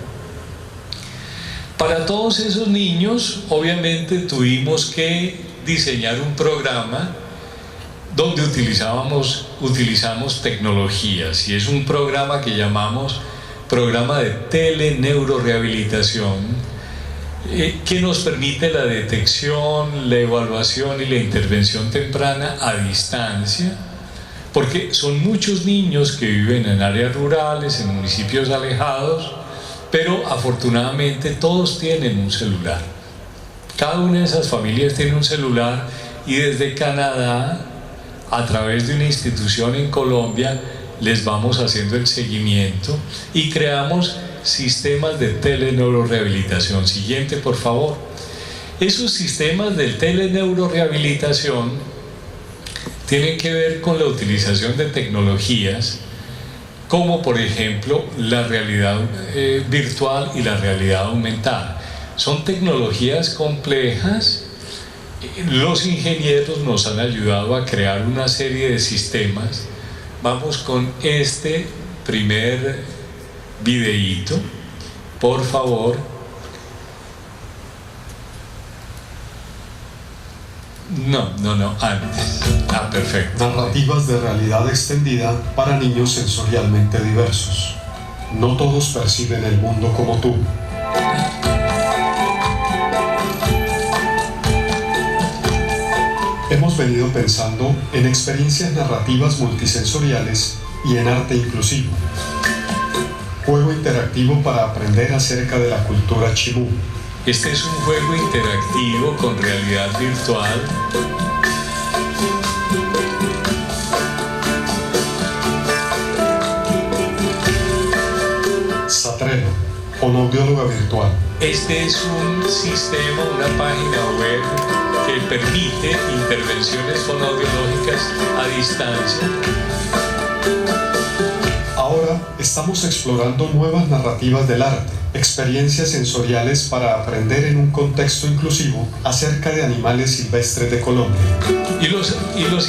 Para todos esos niños, obviamente tuvimos que diseñar un programa donde utilizamos tecnologías, y es un programa que llamamos programa de teleneuroreabilitación, que nos permite la detección, la evaluación y la intervención temprana a distancia, porque son muchos niños que viven en áreas rurales, en municipios alejados, pero afortunadamente todos tienen un celular. Cada una de esas familias tiene un celular, y desde Canadá, a través de una institución en Colombia, les vamos haciendo el seguimiento y creamos sistemas de teleneuroreabilitación. Siguiente, por favor. Esos sistemas de teleneuroreabilitación tienen que ver con la utilización de tecnologías como por ejemplo la realidad virtual y la realidad aumentada. Son tecnologías complejas. Los ingenieros nos han ayudado a crear una serie de sistemas. Vamos con este primer videíto, por favor. No, antes. Perfecto. Narrativas de realidad extendida para niños sensorialmente diversos. No todos perciben el mundo como tú. Hemos venido pensando en experiencias narrativas multisensoriales y en arte inclusivo. Juego interactivo para aprender acerca de la cultura chimú. Este es un juego interactivo con realidad virtual. Satreno, fonoaudióloga virtual. Este es un sistema, una página web que permite intervenciones fonoaudiológicas a distancia. Ahora estamos explorando nuevas narrativas del arte, experiencias sensoriales para aprender en un contexto inclusivo acerca de animales silvestres de Colombia. Y los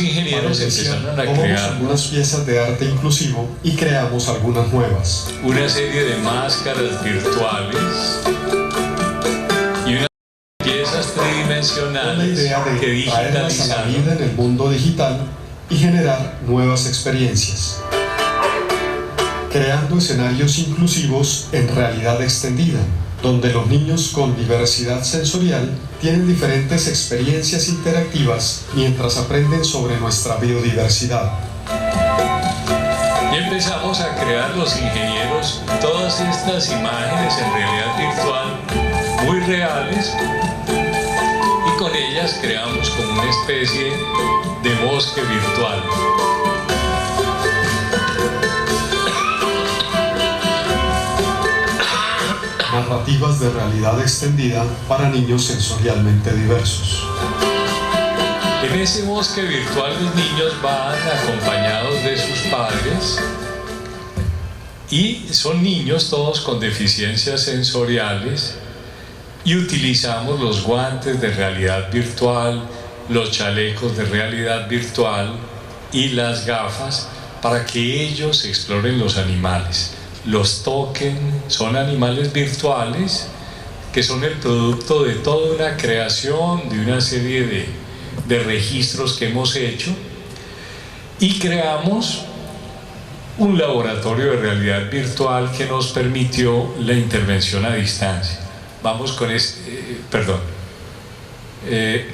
ingenieros empezaron a crear algunas piezas de arte inclusivo y creamos algunas nuevas. Una serie de máscaras virtuales y unas piezas tridimensionales la idea de que traerlas a la vida en el mundo digital y generar nuevas experiencias. Creando escenarios inclusivos en realidad extendida, donde los niños con diversidad sensorial tienen diferentes experiencias interactivas mientras aprenden sobre nuestra biodiversidad. Y empezamos a crear los ingenieros todas estas imágenes en realidad virtual muy reales, y con ellas creamos como una especie de bosque virtual. Narrativas de realidad extendida para niños sensorialmente diversos. En ese bosque virtual los niños van acompañados de sus padres y son niños todos con deficiencias sensoriales, y utilizamos los guantes de realidad virtual, los chalecos de realidad virtual y las gafas para que ellos exploren los animales, los toquen. Son animales virtuales que son el producto de toda una creación, de una serie de registros que hemos hecho, y creamos un laboratorio de realidad virtual que nos permitió la intervención a distancia. Vamos con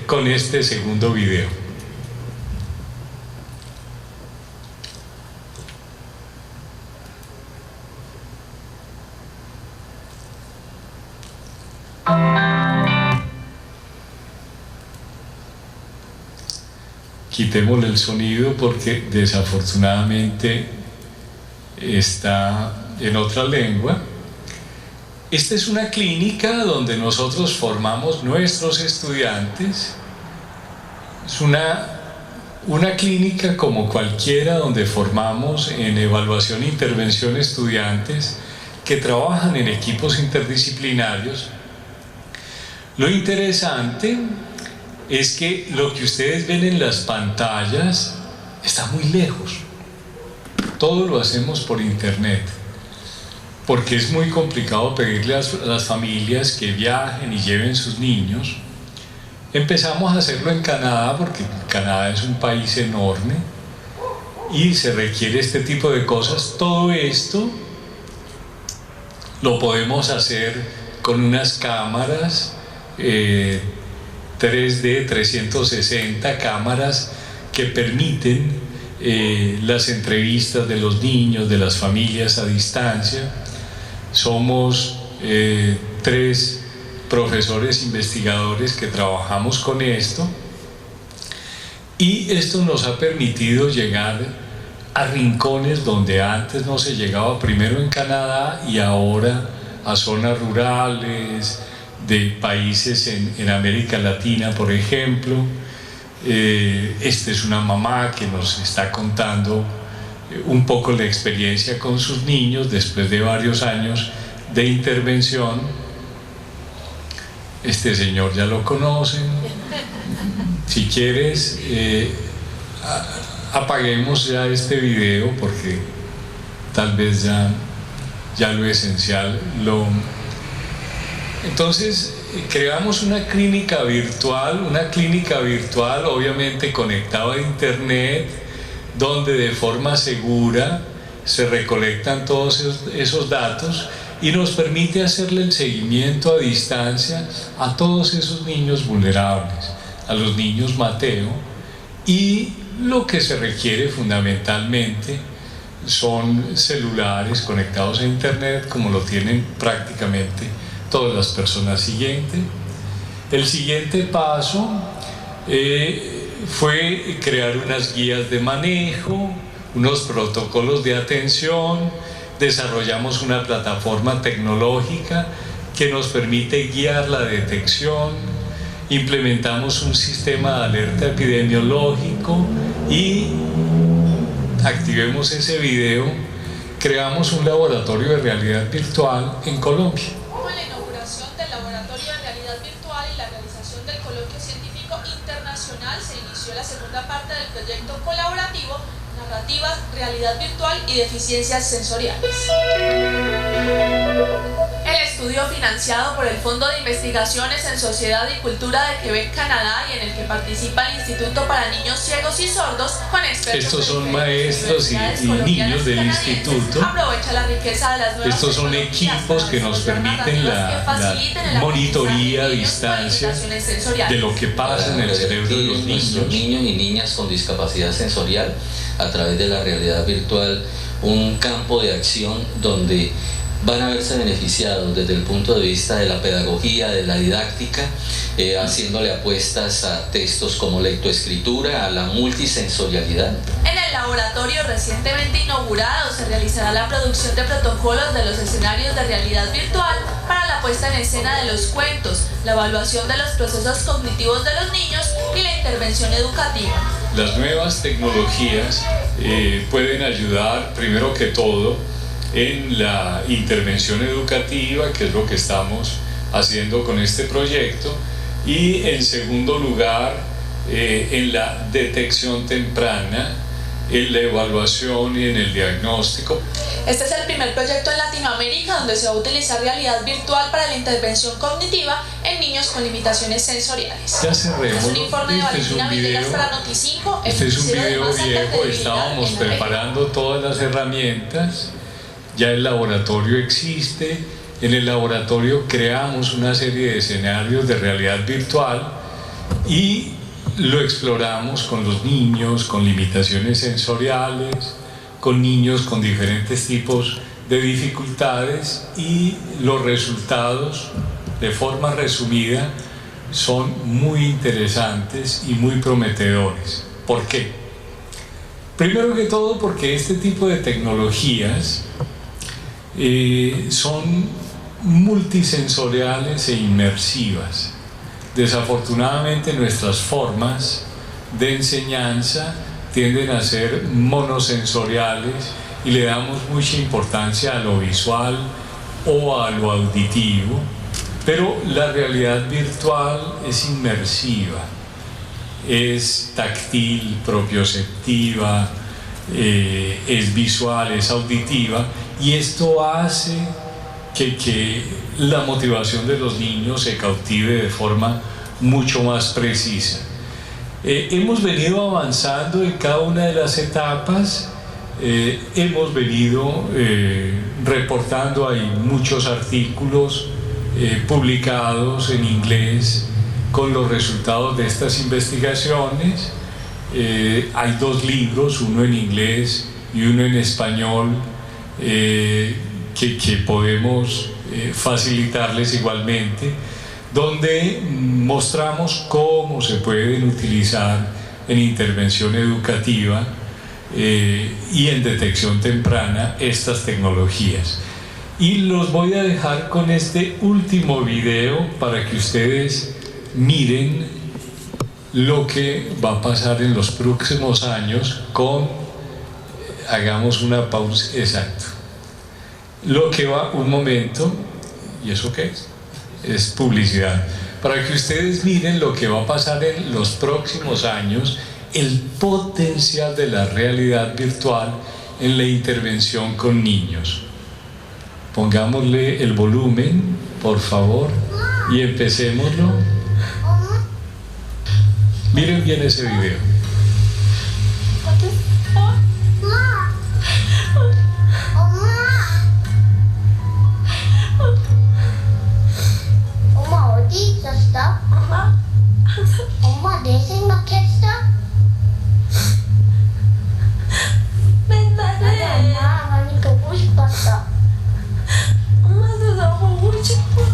con este segundo video. Quitémosle el sonido porque desafortunadamente está en otra lengua. Esta es una clínica donde nosotros formamos nuestros estudiantes. Es una clínica como cualquiera, donde formamos en evaluación e intervención estudiantes que trabajan en equipos interdisciplinarios. Lo interesante es que lo que ustedes ven en las pantallas está muy lejos. Todo lo hacemos por internet, porque es muy complicado pedirle a las familias que viajen y lleven sus niños. Empezamos a hacerlo en Canadá, porque Canadá es un país enorme y se requiere este tipo de cosas. Todo esto lo podemos hacer con unas cámaras 3D 360, cámaras que permiten las entrevistas de los niños, de las familias a distancia. Somos 3 profesores investigadores que trabajamos con esto, y esto nos ha permitido llegar a rincones donde antes no se llegaba, primero en Canadá y ahora a zonas rurales de países en América Latina, por ejemplo. Esta es una mamá que nos está contando un poco la experiencia con sus niños después de varios años de intervención. Este señor ya lo conocen. Si quieres, apaguemos ya este video porque tal vez ya lo esencial Entonces creamos una clínica virtual obviamente conectada a internet, donde de forma segura se recolectan todos esos datos y nos permite hacerle el seguimiento a distancia a todos esos niños vulnerables, a los niños Mateo, y lo que se requiere fundamentalmente son celulares conectados a internet, como lo tienen prácticamente todas las personas. El siguiente paso fue crear unas guías de manejo, unos protocolos de atención. Desarrollamos una plataforma tecnológica que nos permite guiar la detección. Implementamos un sistema de alerta epidemiológico y activemos ese video. Creamos un laboratorio de realidad virtual en Colombia. Con la inauguración del laboratorio de realidad virtual y la realización del coloquio científico internacional, se inició la segunda parte del proyecto colaborativo Narrativas, Realidad Virtual y Deficiencias Sensoriales. El estudio, financiado por el Fondo de Investigaciones en Sociedad y Cultura de Quebec, Canadá, y en el que participa el Instituto para Niños Ciegos y Sordos, con expertos. Estos son maestros y niños del instituto. Aprovecha la riqueza de las nuevas. Estos son equipos que nos permiten la monitoría a distancia de lo que pasa en el cerebro de los niños. Niños y niñas con discapacidad sensorial, a través de la realidad virtual, un campo de acción donde van a verse beneficiados desde el punto de vista de la pedagogía, de la didáctica, haciéndole apuestas a textos como lectoescritura, a la multisensorialidad. En el laboratorio recientemente inaugurado se realizará la producción de protocolos de los escenarios de realidad virtual para la puesta en escena de los cuentos, la evaluación de los procesos cognitivos de los niños y la intervención educativa. Las nuevas tecnologías pueden ayudar, primero que todo, en la intervención educativa, que es lo que estamos haciendo con este proyecto, y en segundo lugar en la detección temprana, en la evaluación y en el diagnóstico. Este es el primer proyecto en Latinoamérica donde se va a utilizar realidad virtual para la intervención cognitiva en niños con limitaciones sensoriales. Ya cerremos. Es un informe de Valentina Villegas para Noti5. Este es un video viejo. Estábamos preparando todas las herramientas. Ya el laboratorio existe. En el laboratorio creamos una serie de escenarios de realidad virtual y lo exploramos con los niños con limitaciones sensoriales, con niños con diferentes tipos de dificultades, y los resultados, de forma resumida, son muy interesantes y muy prometedores. ¿Por qué? Primero que todo porque este tipo de tecnologías son multisensoriales e inmersivas. Desafortunadamente nuestras formas de enseñanza tienden a ser monosensoriales y le damos mucha importancia a lo visual o a lo auditivo, pero la realidad virtual es inmersiva, es táctil, propioceptiva, es visual, es auditiva, y esto hace que la motivación de los niños se cautive de forma mucho más precisa. Hemos venido avanzando en cada una de las etapas, hemos venido reportando, hay muchos artículos publicados en inglés con los resultados de estas investigaciones. Hay 2 libros, uno en inglés y uno en español, que podemos facilitarles igualmente, donde mostramos cómo se pueden utilizar en intervención educativa y en detección temprana estas tecnologías. Y los voy a dejar con este último video para que ustedes miren lo que va a pasar en los próximos años con, hagamos una pausa, exacto, lo que va, un momento, ¿y eso qué es? Es publicidad, para que ustedes miren lo que va a pasar en los próximos años, el potencial de la realidad virtual en la intervención con niños. Pongámosle el volumen, por favor, y empecémoslo. Miren bien ese video. 엄마 어디 있었어? 엄마 내 생각했어? 맨날 나도 해. 엄마 많이 보고 싶었어. 엄마도 나 보고 싶었어.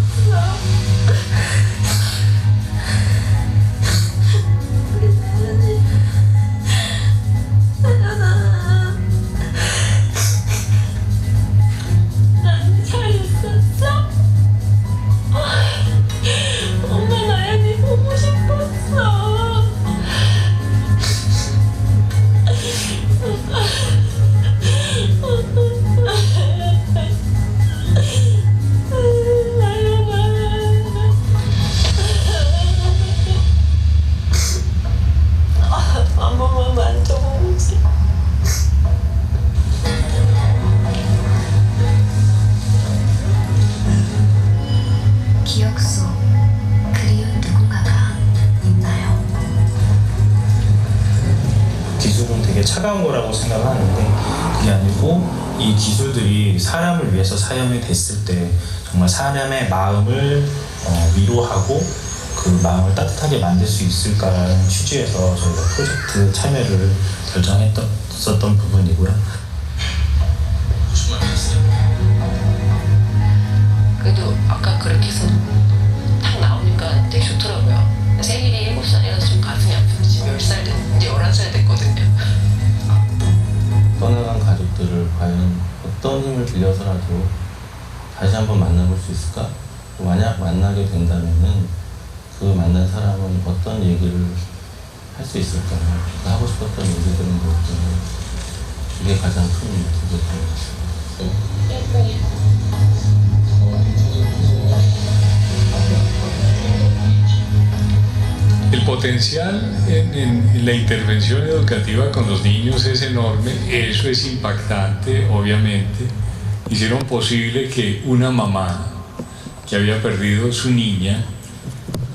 난 잘 있었어? 엄마 나연이 보고 싶었어. 한 번만 만져보고 싶어. 기억 속 그리운 누군가가 있나요? 기술은 되게 차가운 거라고 생각을 하는데 그게 아니고 이 기술들이 사람을 위해서 사용이 됐을 때 정말 사람의 마음을 위로하고 그 마음을 따뜻하게 만들 수 있을까라는 취지에서 저희가 프로젝트 참여를 결정했었던 부분이고요. 무슨 말이세요? 그래도 아까 그렇게 해서 딱 나오니까 되게 좋더라고요. 생일이 7살이라서 좀 가슴이 아프고 지금 10살 이제 11살 됐거든요. 떠나간 가족들을 과연 어떤 힘을 빌려서라도 다시 한번 만나볼 수 있을까? 만약 만나게 된다면은 그 만난 사람은 어떤 얘기를 할 수 있을까? 하고 싶었던 얘기들은 뭐였고 이게 가장 큰 목표였던 El potencial en la intervención educativa con los niños es enorme, eso es impactante, obviamente. Hicieron posible que una mamá que había perdido su niña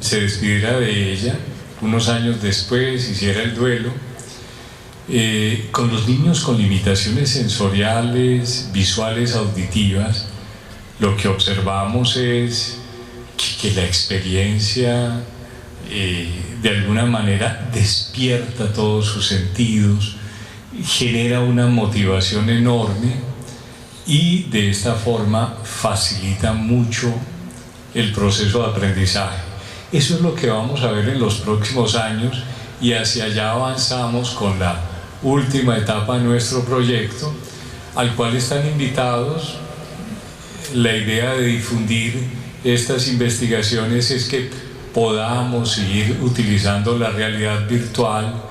se despidiera de ella, unos años después hiciera el duelo. Con los niños con limitaciones sensoriales, visuales, auditivas, lo que observamos es que la experiencia de alguna manera despierta todos sus sentidos, genera una motivación enorme y de esta forma facilita mucho el proceso de aprendizaje. Eso es lo que vamos a ver en los próximos años y hacia allá avanzamos con la última etapa de nuestro proyecto, al cual están invitados. La idea de difundir estas investigaciones es que podamos seguir utilizando la realidad virtual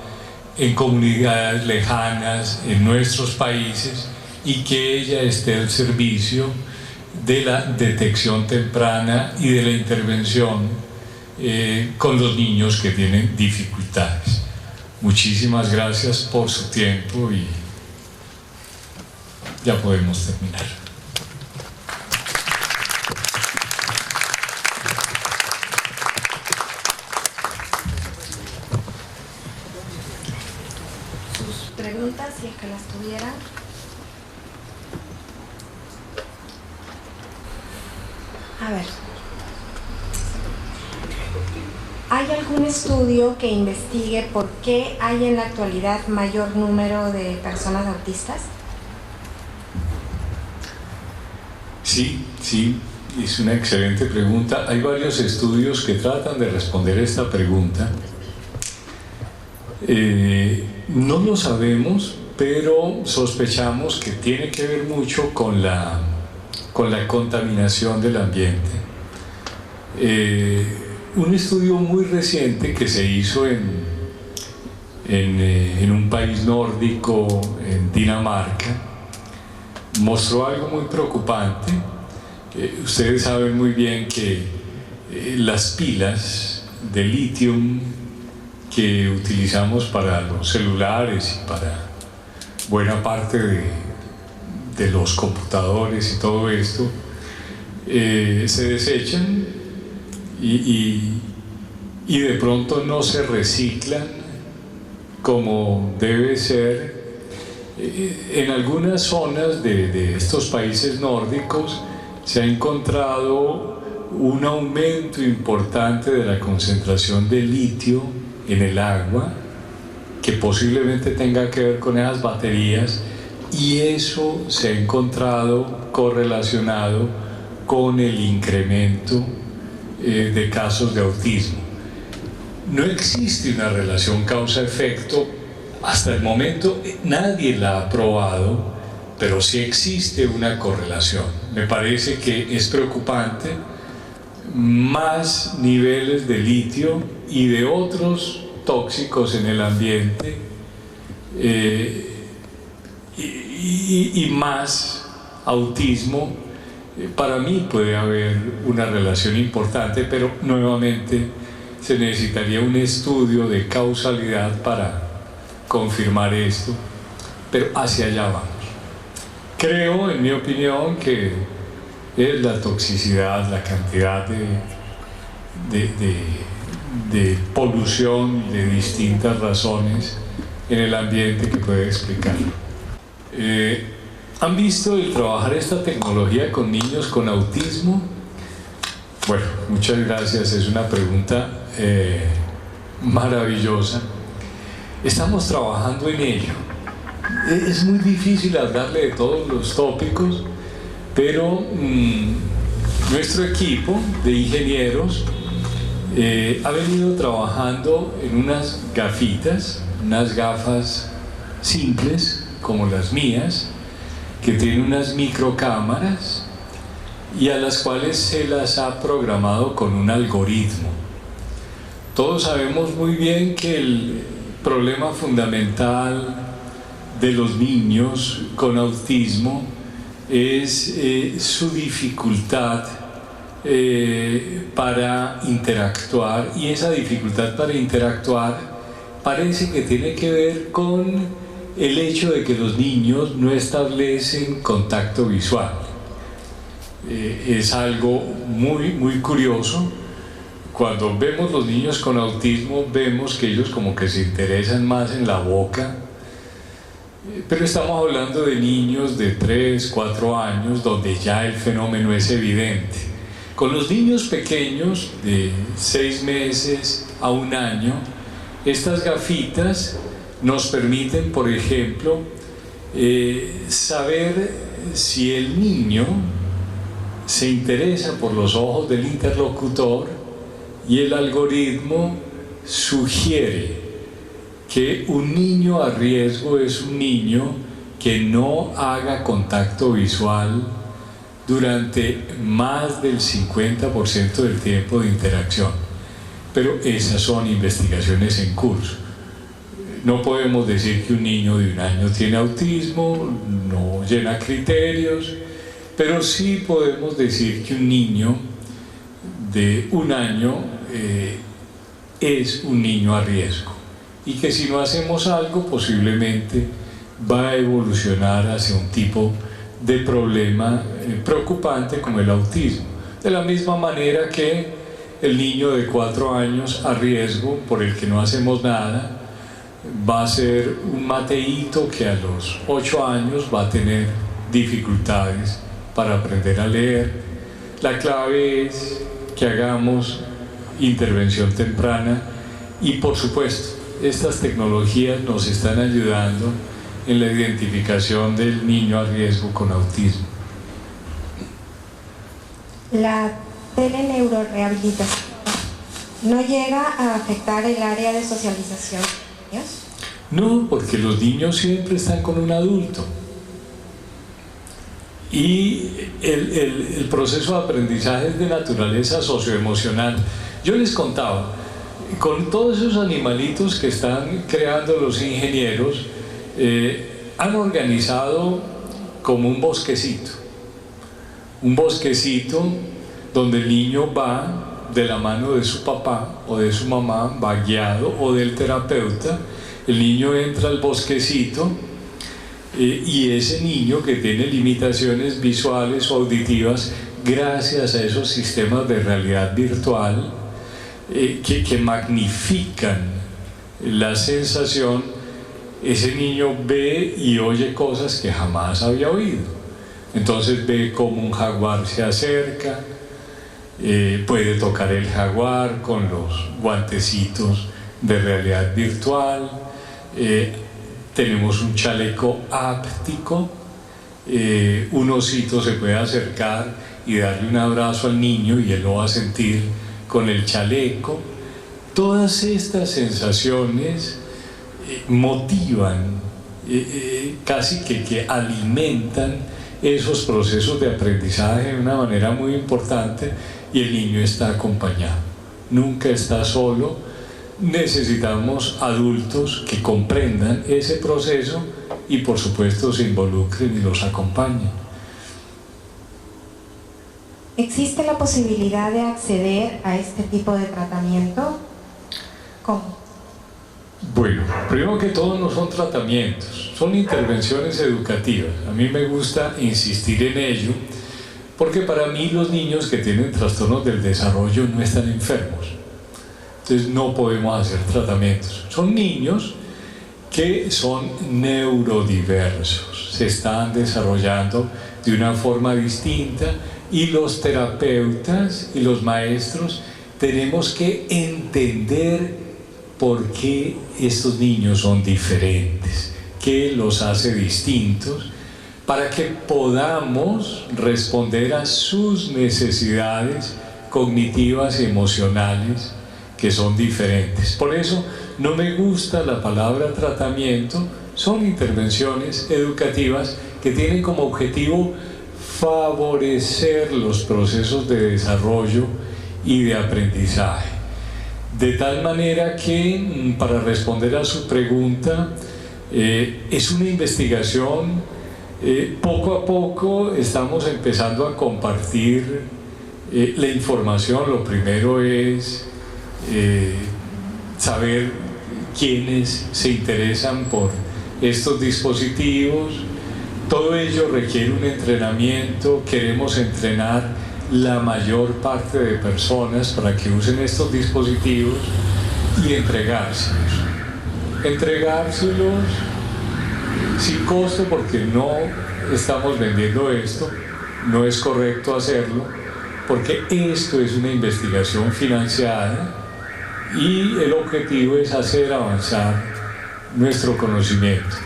en comunidades lejanas, en nuestros países, y que ella esté al servicio de la detección temprana y de la intervención con los niños que tienen dificultades. Muchísimas gracias por su tiempo y ya podemos terminar. Preguntas, si es que las tuvieran. A ver. ¿Hay algún estudio que investigue por qué hay en la actualidad mayor número de personas autistas? Sí, es una excelente pregunta. Hay varios estudios que tratan de responder esta pregunta. No lo sabemos pero sospechamos que tiene que ver mucho con la contaminación del ambiente. Un estudio muy reciente que se hizo en un país nórdico, en Dinamarca, mostró algo muy preocupante. Ustedes saben muy bien que las pilas de litio que utilizamos para los celulares y para buena parte de los computadores y todo esto se desechan y de pronto no se reciclan como debe ser. En algunas zonas de estos países nórdicos se ha encontrado un aumento importante de la concentración de litio en el agua, que posiblemente tenga que ver con esas baterías, y eso se ha encontrado correlacionado con el incremento de casos de autismo. No existe una relación causa-efecto, hasta el momento nadie la ha probado, pero sí existe una correlación. Me parece que es preocupante. Más niveles de litio y de otros tóxicos en el ambiente y más autismo. Para mí puede haber una relación importante, pero nuevamente se necesitaría un estudio de causalidad para confirmar esto, pero hacia allá vamos. Creo, en mi opinión, que es la toxicidad, la cantidad de polución de distintas razones en el ambiente que puede explicarlo. ¿Han visto el trabajar esta tecnología con niños con autismo? Bueno, muchas gracias, es una pregunta maravillosa. Estamos trabajando en ello. Es muy difícil hablarle de todos los tópicos, pero nuestro equipo de ingenieros ha venido trabajando en unas gafitas, unas gafas simples como las mías, que tienen unas microcámaras y a las cuales se las ha programado con un algoritmo. Todos sabemos muy bien que el problema fundamental de los niños con autismo es su dificultad para interactuar, y esa dificultad para interactuar parece que tiene que ver con el hecho de que los niños no establecen contacto visual. Es algo muy, muy curioso. Cuando vemos los niños con autismo, vemos que ellos como que se interesan más en la boca, pero estamos hablando de niños de 3, 4 años donde ya el fenómeno es evidente. Con los niños pequeños de 6 meses a 1 año, estas gafitas nos permiten, por ejemplo, saber si el niño se interesa por los ojos del interlocutor, y el algoritmo sugiere que un niño a riesgo es un niño que no haga contacto visual durante más del 50% del tiempo de interacción. Pero esas son investigaciones en curso. No podemos decir que un niño de 1 año tiene autismo, no llena criterios, pero sí podemos decir que un niño de 1 año es un niño a riesgo, y que si no hacemos algo posiblemente va a evolucionar hacia un tipo de problema preocupante como el autismo. De la misma manera que el niño de 4 años a riesgo, por el que no hacemos nada, va a ser un mateíto que a los 8 años va a tener dificultades para aprender a leer. La clave es que hagamos intervención temprana, y por supuesto estas tecnologías nos están ayudando en la identificación del niño a riesgo con autismo. La teleneurorehabilitación no llega a afectar el área de socialización de niños. No, porque los niños siempre están con un adulto. Y el proceso de aprendizaje es de naturaleza socioemocional. Yo les contaba, con todos esos animalitos que están creando los ingenieros, han organizado como un bosquecito donde el niño va de la mano de su papá o de su mamá, va guiado, o del terapeuta. El niño entra al bosquecito y ese niño que tiene limitaciones visuales o auditivas, gracias a esos sistemas de realidad virtual que magnifican la sensación, ese niño ve y oye cosas que jamás había oído. Entonces ve cómo un jaguar se acerca, puede tocar el jaguar con los guantecitos de realidad virtual, tenemos un chaleco áptico, un osito se puede acercar y darle un abrazo al niño y él lo va a sentir con el chaleco. Todas estas sensaciones motivan, casi que alimentan esos procesos de aprendizaje de una manera muy importante, y el niño está acompañado, nunca está solo. Necesitamos adultos que comprendan ese proceso y por supuesto se involucren y los acompañen. ¿Existe la posibilidad de acceder a este tipo de tratamiento? ¿Cómo? Bueno, primero que todo no son tratamientos, son intervenciones educativas. A mí me gusta insistir en ello porque para mí los niños que tienen trastornos del desarrollo no están enfermos. Entonces no podemos hacer tratamientos. Son niños que son neurodiversos, se están desarrollando de una forma distinta, y los terapeutas y los maestros tenemos que entender por qué estos niños son diferentes, qué los hace distintos, para que podamos responder a sus necesidades cognitivas y emocionales que son diferentes. Por eso no me gusta la palabra tratamiento, son intervenciones educativas que tienen como objetivo favorecer los procesos de desarrollo y de aprendizaje. De tal manera que, para responder a su pregunta, es una investigación, poco a poco estamos empezando a compartir la información. Lo primero es saber quiénes se interesan por estos dispositivos. Todo ello requiere un entrenamiento. Queremos entrenar la mayor parte de personas para que usen estos dispositivos y entregárselos sin costo, porque no estamos vendiendo esto, no es correcto hacerlo, porque esto es una investigación financiada y el objetivo es hacer avanzar nuestro conocimiento.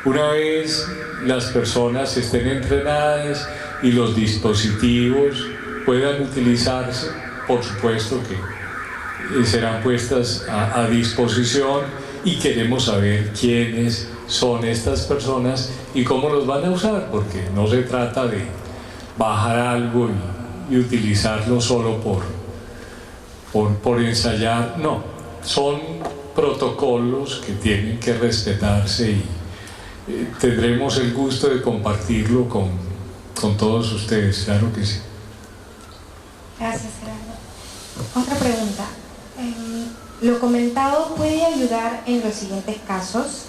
Una vez las personas estén entrenadas y los dispositivos puedan utilizarse, por supuesto que serán puestas a disposición, y queremos saber quiénes son estas personas y cómo los van a usar, porque no se trata de bajar algo y utilizarlo solo por ensayar. No, son protocolos que tienen que respetarse, y tendremos el gusto de compartirlo con todos ustedes, claro que sí. Gracias, Gerardo. Otra pregunta. Lo comentado puede ayudar en los siguientes casos: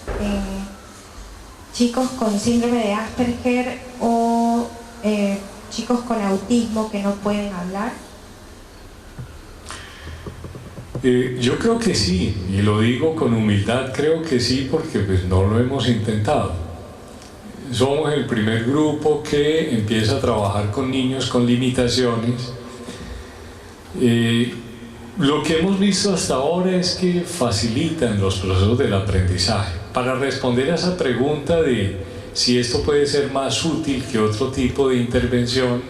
chicos con síndrome de Asperger o chicos con autismo que no pueden hablar. Yo creo que sí, y lo digo con humildad, creo que sí, porque pues no lo hemos intentado. Somos el primer grupo que empieza a trabajar con niños con limitaciones. Lo que hemos visto hasta ahora es que facilitan los procesos del aprendizaje. Para responder a esa pregunta de si esto puede ser más útil que otro tipo de intervención,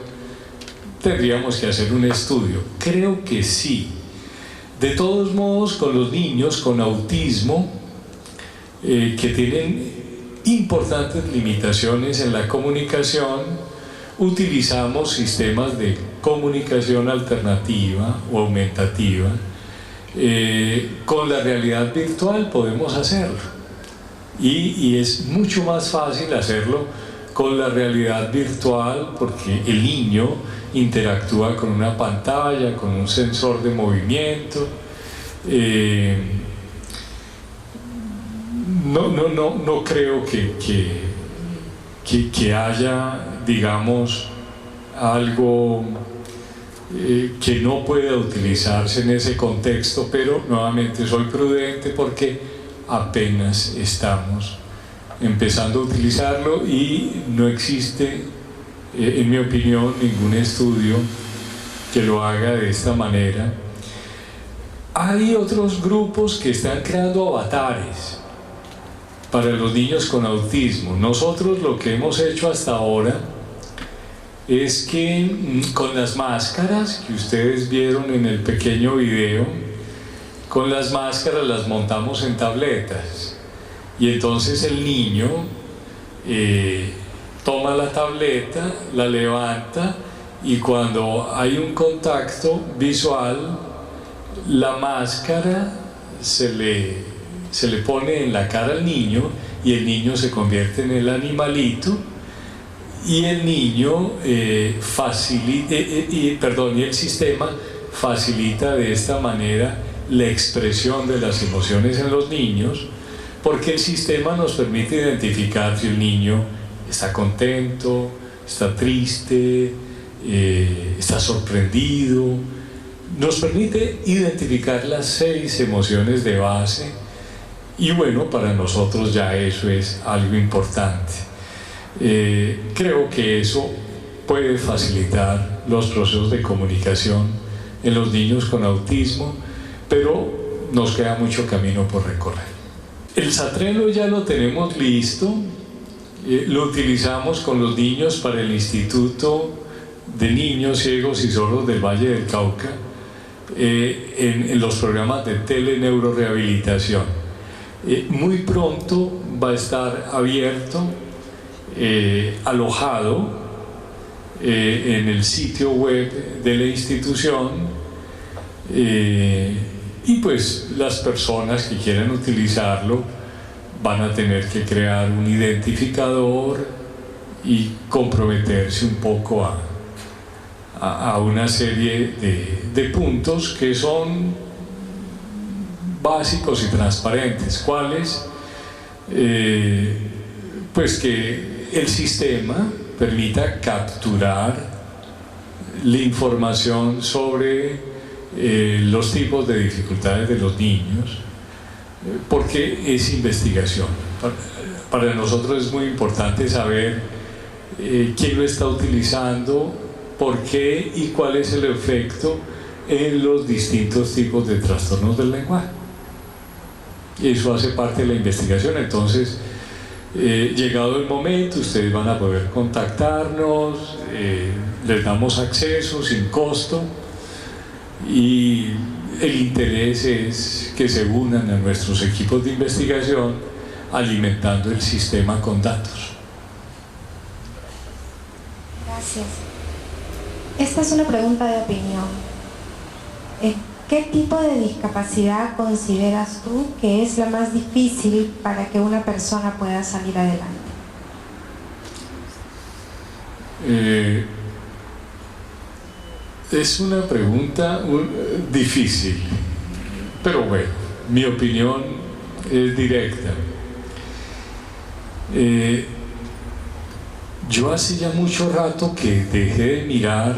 tendríamos que hacer un estudio. Creo que sí. De todos modos, con los niños con autismo, que tienen importantes limitaciones en la comunicación, utilizamos sistemas de comunicación alternativa o aumentativa. Con la realidad virtual podemos hacerlo, y es mucho más fácil hacerlo con la realidad virtual porque el niño interactúa con una pantalla, con un sensor de movimiento. No creo que haya, digamos, algo que no pueda utilizarse en ese contexto, pero nuevamente soy prudente porque apenas estamos empezando a utilizarlo y no existe, en mi opinión, ningún estudio que lo haga de esta manera. Hay otros grupos que están creando avatares para los niños con autismo. Nosotros lo que hemos hecho hasta ahora es que con las máscaras que ustedes vieron en el pequeño video, con las máscaras las montamos en tabletas, y entonces el niño toma la tableta, la levanta, y cuando hay un contacto visual, la máscara se le pone en la cara al niño, y el niño se convierte en el animalito, y el niño y el sistema facilita de esta manera la expresión de las emociones en los niños, porque el sistema nos permite identificar si el niño está contento, está triste, está sorprendido. Nos permite identificar las 6 emociones de base, y bueno, para nosotros ya eso es algo importante. Creo que eso puede facilitar los procesos de comunicación en los niños con autismo, pero nos queda mucho camino por recorrer. El Satrelo ya lo tenemos listo, lo utilizamos con los niños para el Instituto de Niños Ciegos y Sordos del Valle del Cauca, en los programas de teleneurorehabilitación. Muy pronto va a estar abierto, alojado en el sitio web de la institución, y pues las personas que quieran utilizarlo van a tener que crear un identificador y comprometerse un poco a una serie de puntos que son básicos y transparentes. ¿Cuáles? Pues que el sistema permita capturar la información sobre los tipos de dificultades de los niños, porque es investigación. Para nosotros es muy importante saber quién lo está utilizando, por qué y cuál es el efecto en los distintos tipos de trastornos del lenguaje. Eso hace parte de la investigación. Entonces, llegado el momento, ustedes van a poder contactarnos, les damos acceso sin costo, y el interés es que se unan a nuestros equipos de investigación alimentando el sistema con datos. Gracias. Esta es una pregunta de opinión. ¿Qué tipo de discapacidad consideras tú que es la más difícil para que una persona pueda salir adelante? Es una pregunta difícil, pero bueno, mi opinión es directa. Yo hace ya mucho rato que dejé de mirar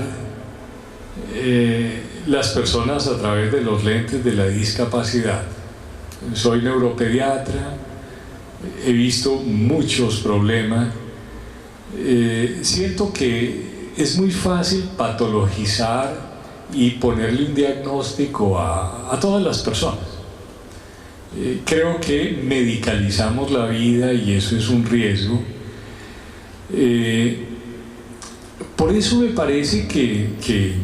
las personas a través de los lentes de la discapacidad. Soy neuropediatra, he visto muchos problemas. Siento que es muy fácil patologizar y ponerle un diagnóstico a todas las personas. Creo que medicalizamos la vida y eso es un riesgo. Por eso me parece que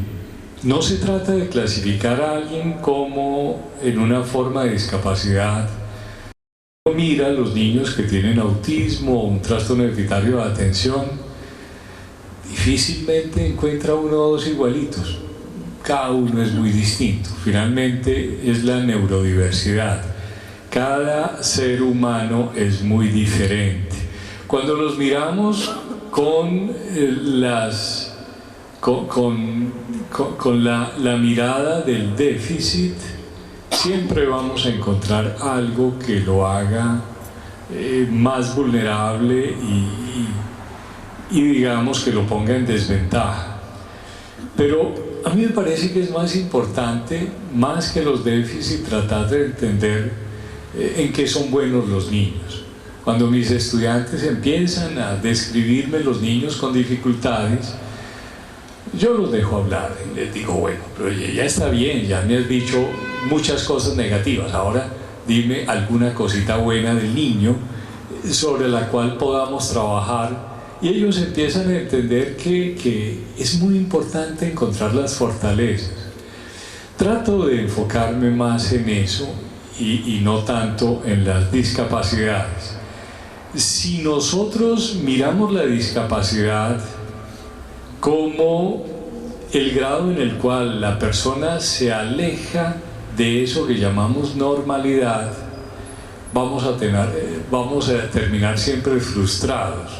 no se trata de clasificar a alguien como en una forma de discapacidad Mira a los niños que tienen autismo o un trastorno deficitario de atención, difícilmente encuentra uno o dos igualitos. Cada uno es muy distinto. Finalmente es la neurodiversidad. Cada ser humano es muy diferente. Cuando los miramos con la mirada del déficit, siempre vamos a encontrar algo que lo haga más vulnerable y digamos que lo ponga en desventaja. Pero a mí me parece que es más importante, más que los déficits, tratar de entender en qué son buenos los niños. Cuando mis estudiantes empiezan a describirme los niños con dificultades, yo los dejo hablar y les digo, bueno, pero ya está bien, ya me has dicho muchas cosas negativas, ahora dime alguna cosita buena del niño sobre la cual podamos trabajar. Y ellos empiezan a entender que es muy importante encontrar las fortalezas. Trato de enfocarme más en eso y no tanto en las discapacidades. Si nosotros miramos la discapacidad como el grado en el cual la persona se aleja de eso que llamamos normalidad, vamos a terminar siempre frustrados.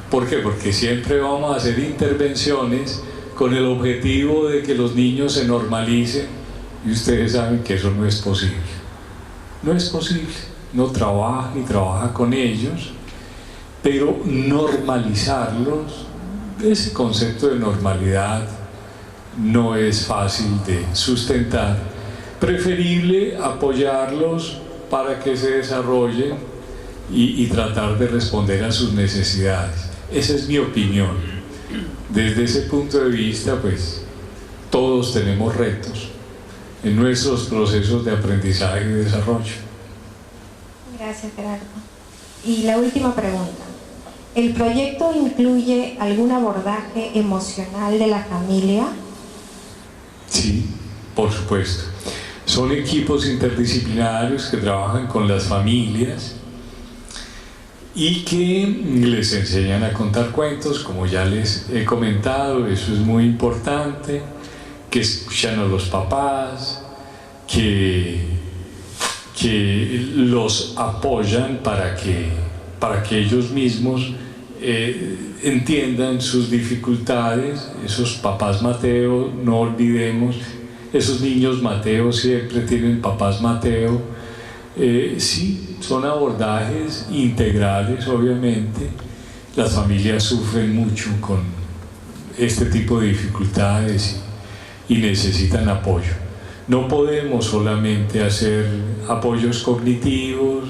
¿Por qué? Porque siempre vamos a hacer intervenciones con el objetivo de que los niños se normalicen, y ustedes saben que eso no es posible. No es posible. No trabaja ni trabaja con ellos, pero normalizarlos, ese concepto de normalidad no es fácil de sustentar. Preferible apoyarlos para que se desarrollen y tratar de responder a sus necesidades. Esa es mi opinión. Desde ese punto de vista, pues, todos tenemos retos en nuestros procesos de aprendizaje y desarrollo. Gracias, Gerardo. Y la última pregunta. ¿El proyecto incluye algún abordaje emocional de la familia? Sí, por supuesto. Son equipos interdisciplinarios que trabajan con las familias y que les enseñan a contar cuentos, como ya les he comentado, eso es muy importante, que escuchan a los papás, que los apoyan para que ellos mismos entiendan sus dificultades. Esos papás Mateo, no olvidemos, esos niños Mateo siempre tienen papás Mateo. Sí, son abordajes integrales, obviamente. Las familias sufren mucho con este tipo de dificultades y necesitan apoyo. No podemos solamente hacer apoyos cognitivos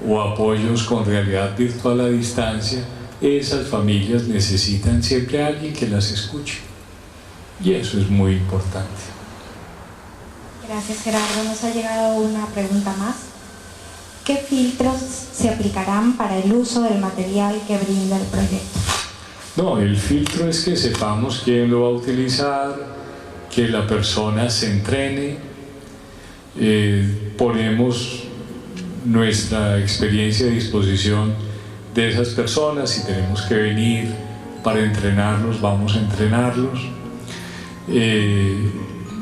o apoyos con realidad virtual a distancia. Esas familias necesitan siempre a alguien que las escuche. Y eso es muy importante. Gracias, Gerardo. Nos ha llegado una pregunta más. ¿Qué filtros se aplicarán para el uso del material que brinda el proyecto? No, el filtro es que sepamos quién lo va a utilizar, que la persona se entrene. Ponemos nuestra experiencia a disposición de esas personas. Si tenemos que venir para entrenarlos, vamos a entrenarlos.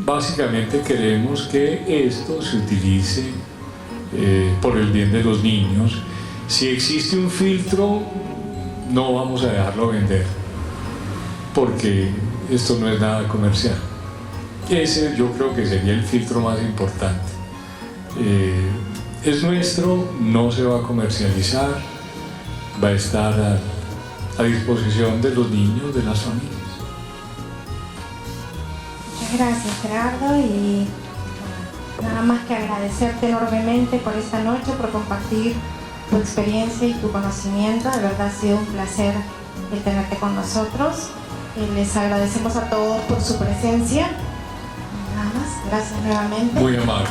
Básicamente queremos que esto se utilice por el bien de los niños. Si existe un filtro, no vamos a dejarlo vender, porque esto no es nada comercial. Ese yo creo que sería el filtro más importante. Es nuestro, no se va a comercializar, va a estar a disposición de los niños, de las familias. Muchas gracias, Gerardo, y nada más que agradecerte enormemente por esta noche, por compartir tu experiencia y tu conocimiento. De verdad ha sido un placer el tenerte con nosotros. Les agradecemos a todos por su presencia. Nada más, gracias nuevamente. Muy amables.